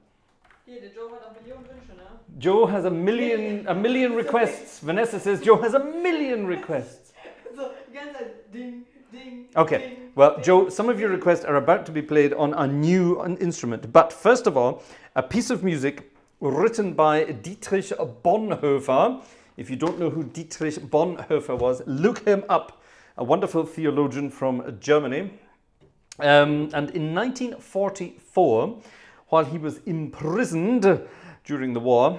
B: Joe hat auch Millionen Wünsche, ne?
A: Joe has a million requests. Vanessa says Joe has a million requests.
B: So, die ganze Zeit ding, ding.
A: Okay,
B: ding,
A: well,
B: ding.
A: Joe, some of your requests are about to be played on a new instrument. But first of all, a piece of music written by Dietrich Bonhoeffer. If you don't know who Dietrich Bonhoeffer was, look him up. A wonderful theologian from Germany. And in 1944, while he was imprisoned during the war,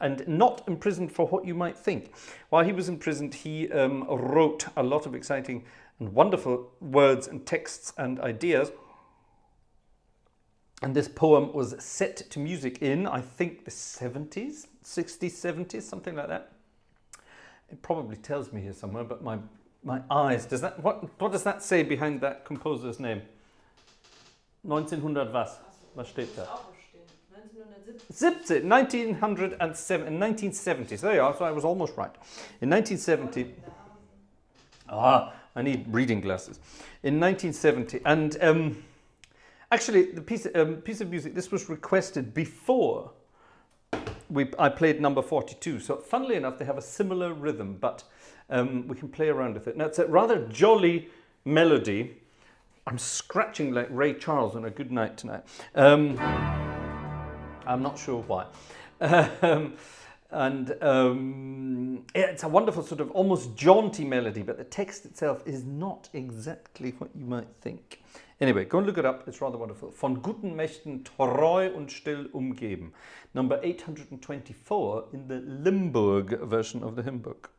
A: and not imprisoned for what you might think. While he was imprisoned, he wrote a lot of exciting and wonderful words and texts and ideas. And this poem was set to music in, I think, the 70s, 60s, 70s, something like that. It probably tells me here somewhere, but my eyes, what does that say behind that composer's name? 1900 was? Was steht da? 1970s. There you are, so I was almost right. In 1970... I need reading glasses. In 1970, and actually the piece of music, this was requested before I played number 42. So funnily enough, they have a similar rhythm, but we can play around with it. Now it's a rather jolly melody. I'm scratching like Ray Charles on a good night tonight. I'm not sure why. It's a wonderful sort of almost jaunty melody, but the text itself is not exactly what you might think. Anyway, go and look it up. It's rather wonderful. Von guten Mächten treu und still umgeben. Number 824 in the Limburg version of the hymn book.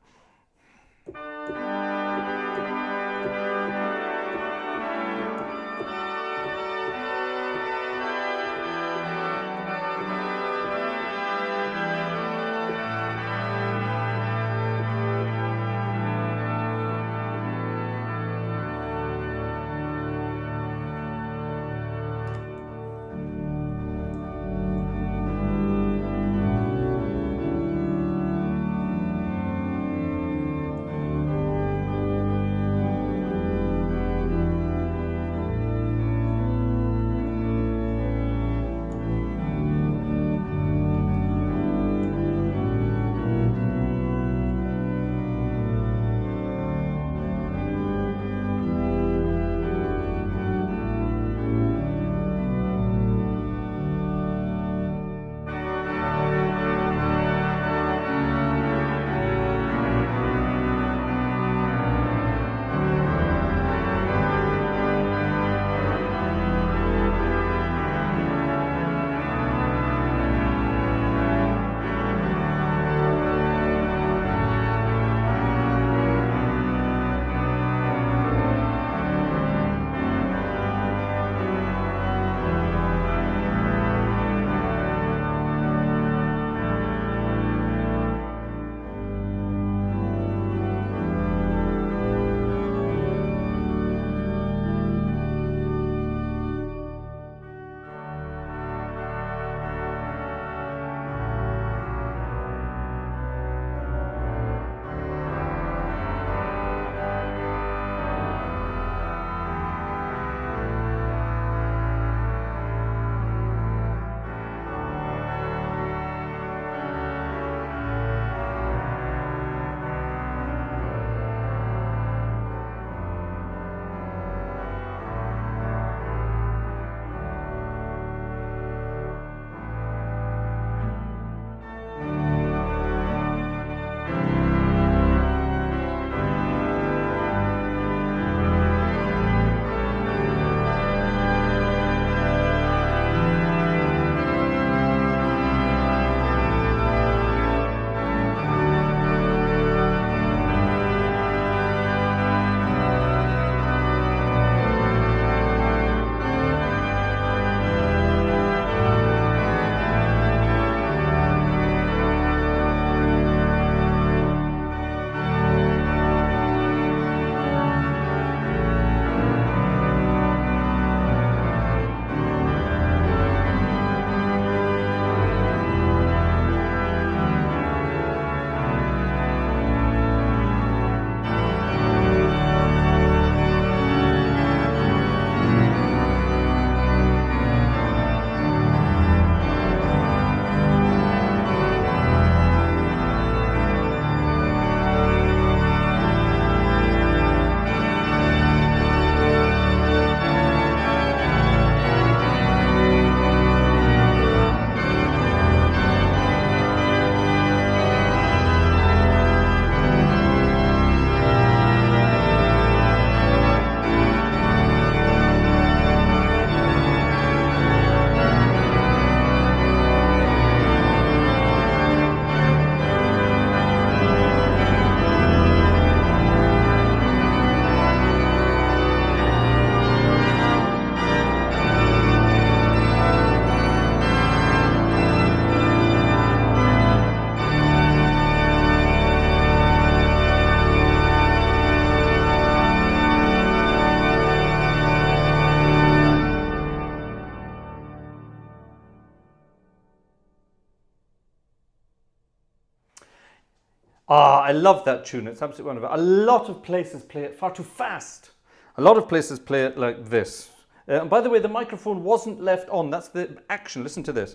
A: I love that tune. It's absolutely wonderful. A lot of places play it far too fast. A lot of places play it like this. And by the way, the microphone wasn't left on. That's the action. Listen to this.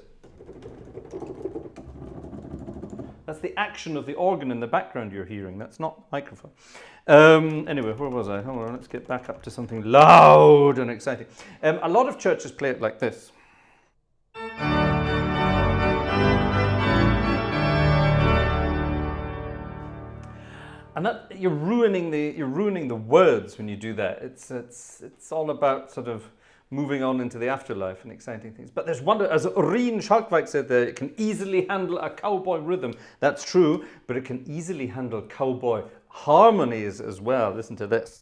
A: That's the action of the organ in the background you're hearing. That's not microphone. Anyway, where was I? Hold on, let's get back up to something loud and exciting. A lot of churches play it like this. And that you're ruining the words when you do that. It's all about sort of moving on into the afterlife and exciting things. But there's wonder, as Gartshore Hauptwerk said there, it can easily handle a cowboy rhythm. That's true, but it can easily handle cowboy harmonies as well. Listen to this.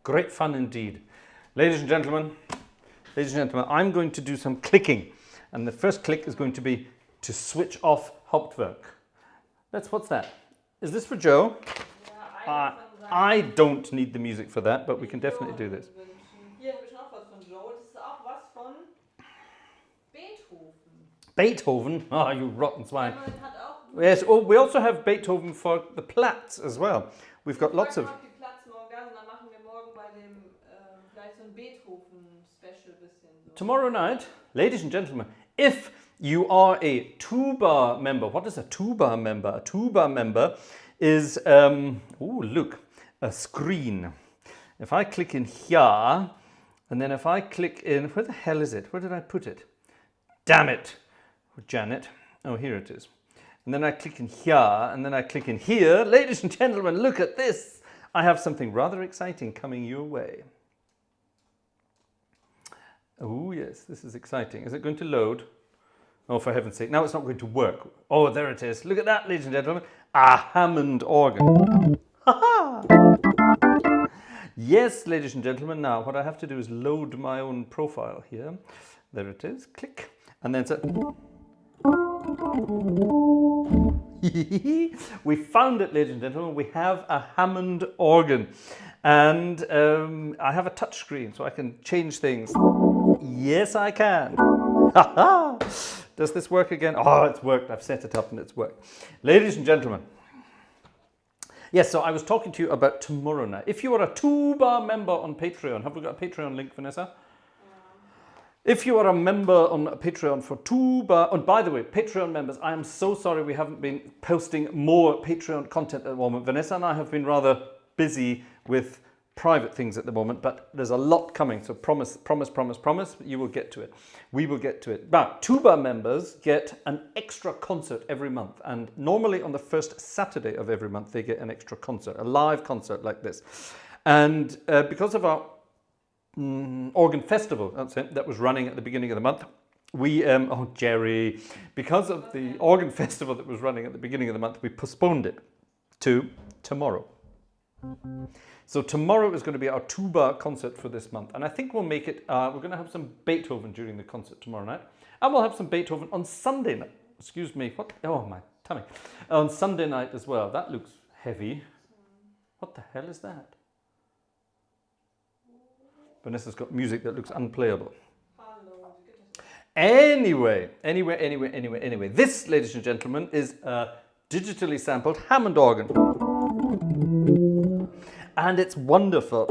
A: Great fun indeed. Ladies and gentlemen, I'm going to do some clicking. And the first click is going to be to switch off Hauptwerk. What's that? Is this for Joe?
B: Ja,
A: I don't need the music for that, but we can definitely do this.
B: Hier habe ich noch was von Joe. Das ist auch was von Beethoven.
A: Beethoven? Oh, you rotten swine.
B: Hammond hat auch.
A: Yes, oh, we also have Beethoven for the Platz as well. We've got lots of...
B: Die Platz morgen, und dann machen wir morgen bei dem vielleicht so ein Beethoven-Special bisschen. So.
A: Tomorrow night, ladies and gentlemen, if you are a tuba member, what is a tuba member? A tuba member is, oh look, a screen. If I click in here, and then if I click in, where the hell is it? Where did I put it? Damn it, Janet. Oh, here it is. And then I click in here, and then I click in here. Ladies and gentlemen, look at this. I have something rather exciting coming your way. Oh yes, this is exciting. Is it going to load? Oh, for heaven's sake. Now it's not going to work. Oh, there it is. Look at that, ladies and gentlemen. A Hammond organ. Yes, ladies and gentlemen. Now, what I have to do is load my own profile here. There it is. Click. And then it's a... We found it, ladies and gentlemen. We have a Hammond organ. And I have a touch screen, so I can change things. Yes, I can. Does this work again? Oh, it's worked. I've set it up and it's worked. Ladies and gentlemen. Yes, so I was talking to you about tomorrow night. If you are a tuba member on Patreon, have we got a Patreon link, Vanessa? If you are a member on Patreon for tuba, and by the way, Patreon members, I am so sorry we haven't been posting more Patreon content at the moment. Vanessa and I have been rather busy with private things at the moment, but there's a lot coming. So promise, you will get to it. We will get to it. But tuba members get an extra concert every month. And normally on the first Saturday of every month, they get an extra concert, a live concert like this. And because of our organ festival, that's it, that was running at the beginning of the month, we, oh Jerry, because of the organ festival that was running at the beginning of the month, we postponed it to tomorrow. So tomorrow is going to be our tuba concert for this month. And I think we'll make it, we're going to have some Beethoven during the concert tomorrow night. And we'll have some Beethoven on Sunday night. Excuse me, what? Oh, my tummy. On Sunday night as well. That looks heavy. What the hell is that? Vanessa's got music that looks unplayable. Anyway. This, ladies and gentlemen, is a digitally sampled Hammond organ. And it's wonderful.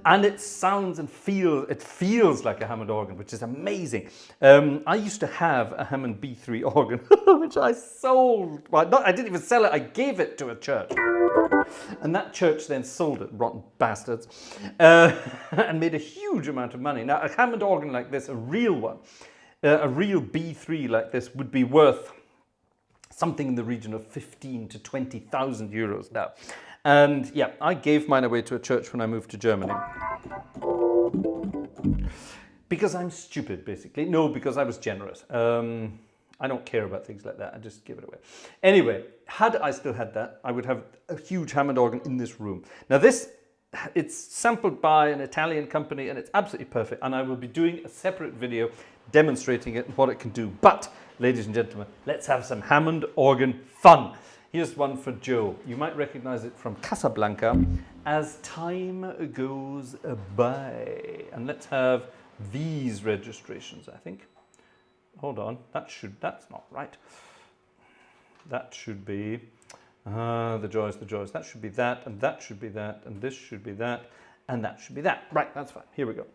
A: And it sounds and feels like a Hammond organ, which is amazing. I used to have a Hammond B3 organ, which I sold. Well, I didn't even sell it, I gave it to a church. And that church then sold it, rotten bastards, and made a huge amount of money. Now, a Hammond organ like this, a real one, a real B3 like this would be worth something in the region of 15 to 20,000 euros now. And yeah, I gave mine away to a church when I moved to Germany. Because I'm stupid, basically. No, because I was generous. I don't care about things like that. I just give it away. Anyway, had I still had that, I would have a huge Hammond organ in this room. Now this, it's sampled by an Italian company and it's absolutely perfect. And I will be doing a separate video demonstrating it and what it can do. But, ladies and gentlemen, let's have some Hammond organ fun. Here's one for Joe. You might recognize it from Casablanca, As Time Goes By. And let's have these registrations, I think. Hold on, that's not right. That should be, the joys. That should be that, and that should be that, and this should be that, and that should be that. Right, that's fine. Here we go.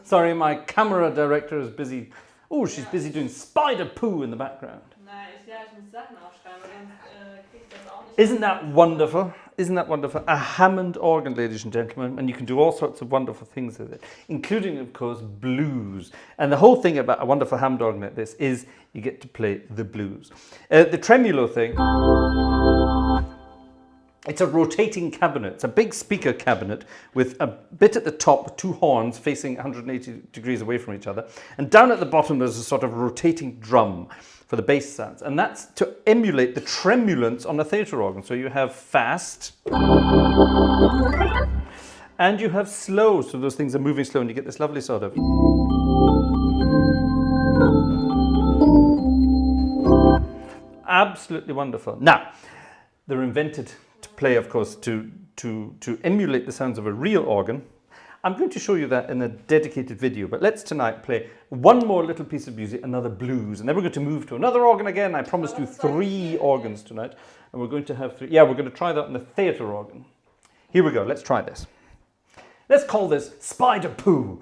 A: Sorry, my camera director is busy. Oh, she's busy doing spider poo in the background. Isn't that wonderful? Isn't that wonderful? A Hammond organ, ladies and gentlemen, and you can do all sorts of wonderful things with it, including, of course, blues. And the whole thing about a wonderful Hammond organ like this is you get to play the blues. The tremolo thing It's a rotating cabinet. It's a big speaker cabinet with a bit at the top with two horns facing 180 degrees away from each other. And down at the bottom there's a sort of rotating drum for the bass sounds. And that's to emulate the tremulance on a theatre organ. So you have fast and you have slow. So those things are moving slow and you get this lovely sort of... Absolutely wonderful. Now, they're invented to play, of course, to emulate the sounds of a real organ. I'm going to show you that in a dedicated video, but let's tonight play one more little piece of music, another blues, and then we're going to move to another organ again. I promised you 3 organs tonight, and we're going to have 3. Yeah, we're going to try that on the theatre organ. Here we go, let's try this. Let's call this Spider Poo.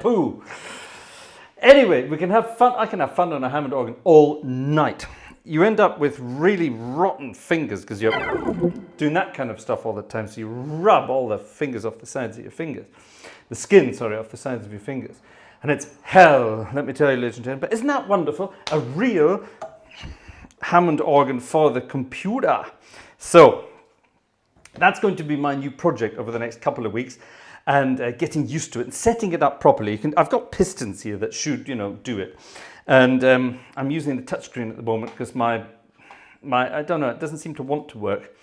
A: poo. Anyway, we can have fun. I can have fun on a Hammond organ all night. You end up with really rotten fingers because you're doing that kind of stuff all the time. So you rub all the fingers off the sides of your fingers. The skin, sorry, off the sides of your fingers. And it's hell, let me tell you, ladies and gentlemen. But isn't that wonderful? A real Hammond organ for the computer. So that's going to be my new project over the next couple of weeks, and getting used to it and setting it up properly. I've got pistons here that should, do it. And I'm using the touchscreen at the moment because my I don't know, it doesn't seem to want to work,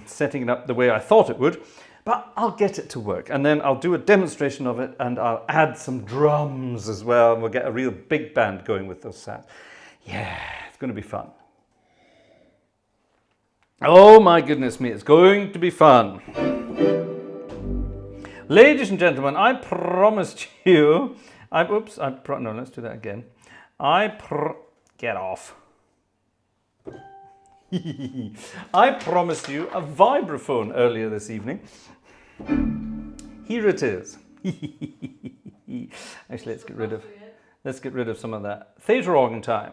A: setting it up the way I thought it would. But I'll get it to work, and then I'll do a demonstration of it, and I'll add some drums as well, and we'll get a real big band going with those sounds. Yeah, it's going to be fun. Oh my goodness me, it's going to be fun. Ladies and gentlemen, I promised you, no, let's do that again. Get off. I promised you a vibraphone earlier this evening. Here it is. Actually, let's get rid of some of that. Theatre organ time.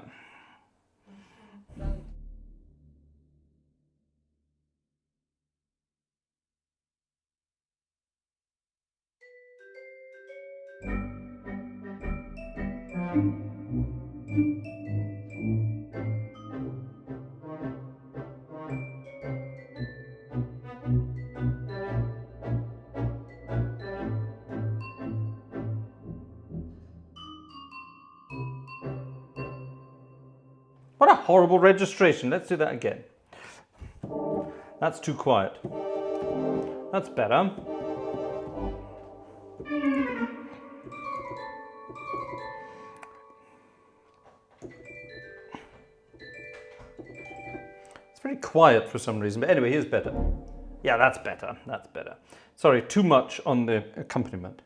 A: What a horrible registration. Let's do that again. That's too quiet. That's better. It's very quiet for some reason, but anyway, here's better. Yeah, that's better. That's better. Sorry, too much on the accompaniment.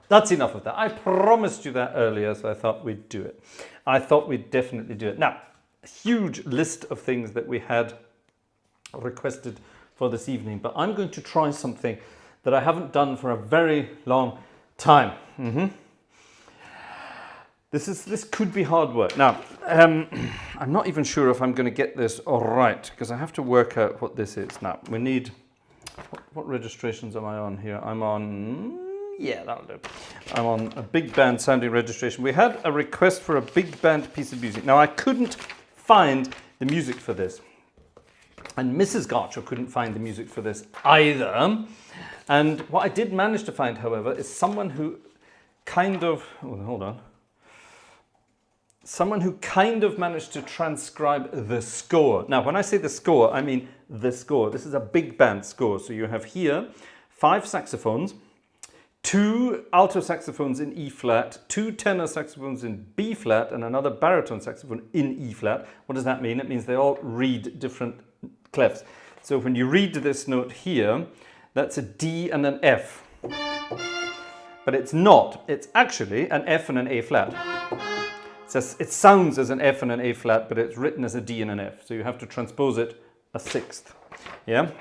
A: That's enough of that. I promised you that earlier, so I thought we'd do it. I thought we'd definitely do it. Now, a huge list of things that we had requested for this evening, but I'm going to try something that I haven't done for a very long time. This could be hard work. Now, I'm not even sure if I'm going to get this all right, because I have to work out what this is. Now, we need... What registrations am I on here? I'm on... Yeah, that'll do. I'm on a big band sounding registration. We had a request for a big band piece of music. Now, I couldn't find the music for this. And Mrs. Gartshore couldn't find the music for this either. And what I did manage to find, however, is someone who kind of... Oh, hold on. Someone who kind of managed to transcribe the score. Now, when I say the score, I mean the score. This is a big band score. So you have here 5 saxophones, 2 alto saxophones in E flat, 2 tenor saxophones in B flat, and another baritone saxophone in E flat. What does that mean? It means they all read different clefs. So when you read this note here, that's a D and an F. But it's not. It's actually an F and an A flat. It sounds as an F and an A flat, but it's written as a D and an F. So you have to transpose it a sixth. Yeah?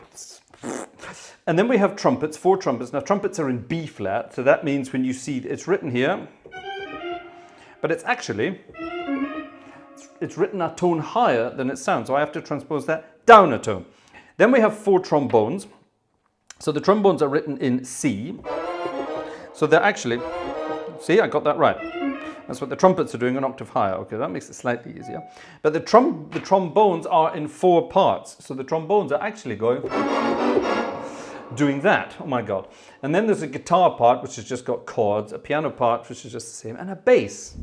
A: And then we have trumpets, 4 trumpets. Now trumpets are in B flat, so that means when you see it's written here, but it's actually it's written a tone higher than it sounds. So I have to transpose that down a tone. Then we have 4 trombones. So the trombones are written in C. So they're actually, see, I got that right. That's what the trumpets are doing, an octave higher. Okay, that makes it slightly easier. But the trombones are in 4 parts. So the trombones are actually doing that. Oh my God. And then there's a guitar part, which has just got chords, a piano part, which is just the same, and a bass,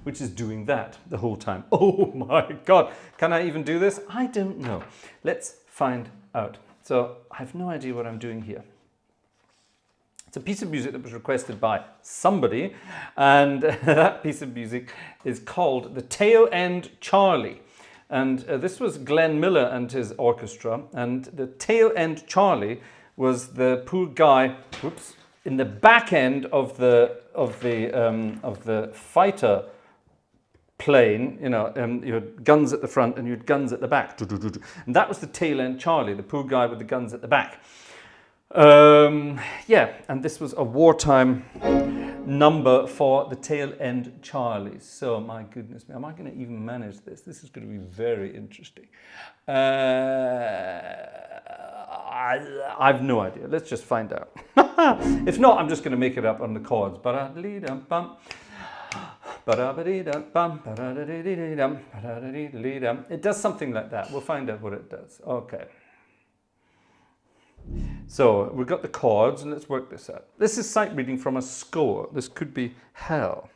A: which is doing that the whole time. Oh my God. Can I even do this? I don't know. Let's find out. So I have no idea what I'm doing here. It's a piece of music that was requested by somebody, and that piece of music is called The Tail End Charlie. And this was Glenn Miller and his orchestra, and the Tail End Charlie was the poor guy, whoops, in the back end of the fighter plane. You know, you had guns at the front and you had guns at the back, and that was the Tail End Charlie, the poor guy with the guns at the back. Yeah, and this was a wartime number for the Tail End Charlie. So my goodness me, am I going to even manage this? This is going to be very interesting. I've no idea. Let's just find out. If not, I'm just going to make it up on the chords. It does something like that. We'll find out what it does. Okay. So we've got the chords, and let's work this out. This is sight reading from a score. This could be hell.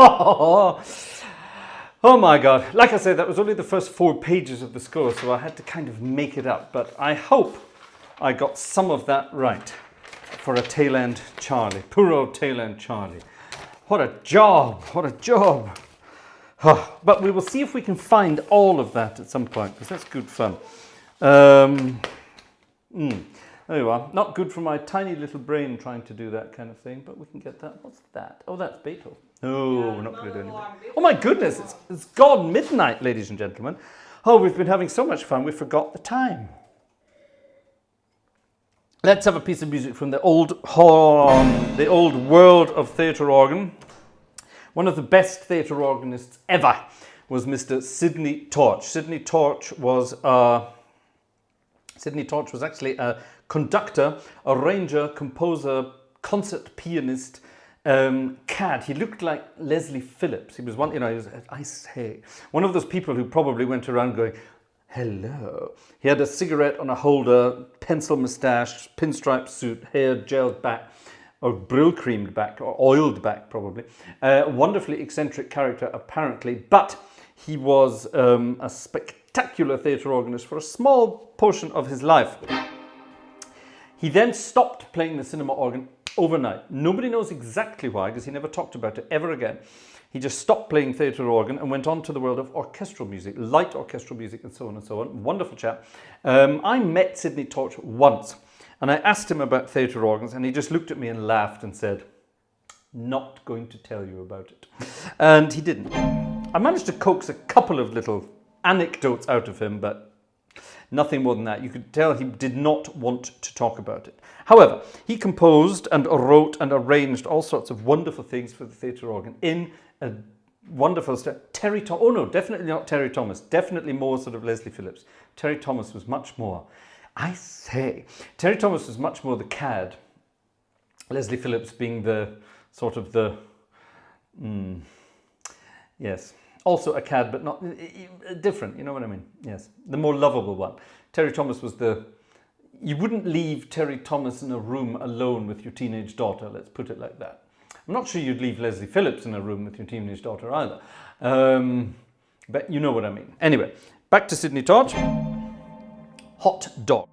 A: Oh my God. Like I said, that was only the first 4 pages of the score, so I had to kind of make it up. But I hope I got some of that right for a tail end Charlie. Poor old tail end Charlie. What a job. What a job. But we will see if we can find all of that at some point, because that's good fun. There you are. Not good for my tiny little brain trying to do that kind of thing, but we can get that. What's that? Oh, that's Beethoven. No, we're not going to do anything. Oh my goodness, it's gone midnight, ladies and gentlemen. Oh, we've been having so much fun, we forgot the time. Let's have a piece of music from the old world of theatre organ. One of the best theatre organists ever was Mr. Sidney Torch. Sidney Torch was actually a conductor, arranger, composer, concert pianist, cad. He looked like Leslie Phillips. He was one, he was, I say, one of those people who probably went around going, hello. He had a cigarette on a holder, pencil moustache, pinstripe suit, hair gelled back, or brill creamed back, or oiled back probably. Wonderfully eccentric character apparently, but he was a spectacular theatre organist for a small portion of his life. He then stopped playing the cinema organ overnight. Nobody knows exactly why, because he never talked about it ever again. He just stopped playing theatre organ and went on to the world of orchestral music, light orchestral music and so on and so on. Wonderful chap. I met Sidney Torch once and I asked him about theatre organs and he just looked at me and laughed and said, not going to tell you about it. And he didn't. I managed to coax a couple of little anecdotes out of him, but nothing more than that. You could tell he did not want to talk about it. However, he composed and wrote and arranged all sorts of wonderful things for the theatre organ in a wonderful style. Terry Thomas, oh no, definitely not Terry Thomas, definitely more sort of Leslie Phillips. Terry Thomas was much more, I say, Terry Thomas was much more the cad. Leslie Phillips being the sort of the, yes, also a cad, but not different, you know what I mean? Yes, the more lovable one. Terry Thomas was the, you wouldn't leave Terry Thomas in a room alone with your teenage daughter, let's put it like that. I'm not sure you'd leave Leslie Phillips in a room with your teenage daughter either. But you know what I mean. Anyway, back to Sidney Torch. Hot dog.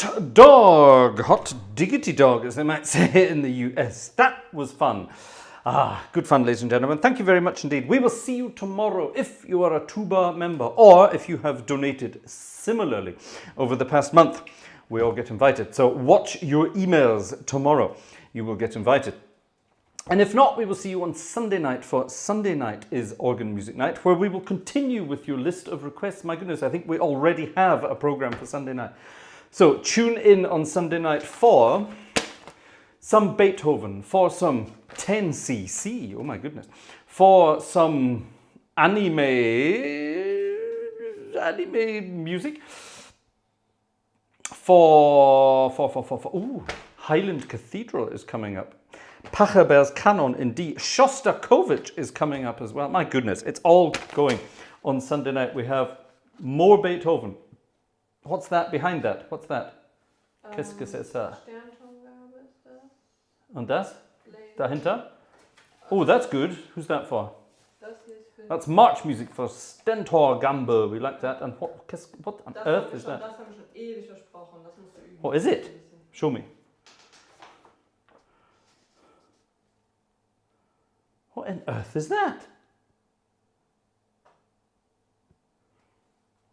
A: hot dog, hot diggity dog, as they might say in the US. That was fun. Good fun, ladies and gentlemen. Thank you very much indeed. We will see you tomorrow if you are a Tuba member or if you have donated similarly over the past month. We all get invited. So watch your emails tomorrow. You will get invited. And if not, we will see you on Sunday night, for Sunday night is Organ Music Night, where we will continue with your list of requests. My goodness, I think we already have a program for Sunday night. So tune in on Sunday night for some Beethoven, for some 10cc, oh my goodness, for some anime music, ooh, Highland Cathedral is coming up. Pachelber's Canon in D. Shostakovich is coming up as well. My goodness, it's all going on Sunday night. We have more Beethoven. What's that behind that? What's that? Qu'est-ce que c'est ça? Und das? Dahinter? Oh, that's good. Who's that for? That's march music for Stentor Gamble. We like that. And what on earth is that? What is it? Show me. What on earth is that?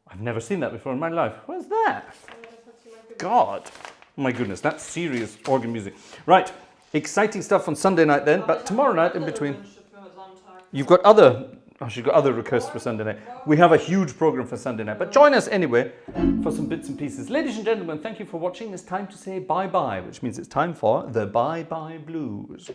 A: I've never seen that before in my life. What's that? God. Oh my goodness, that's serious organ music. Right, exciting stuff on Sunday night then, but tomorrow night in between. You've got other requests for Sunday night. We have a huge program for Sunday night, but join us anyway for some bits and pieces. Ladies and gentlemen, thank you for watching. It's time to say bye-bye, which means it's time for the Bye-Bye Blues.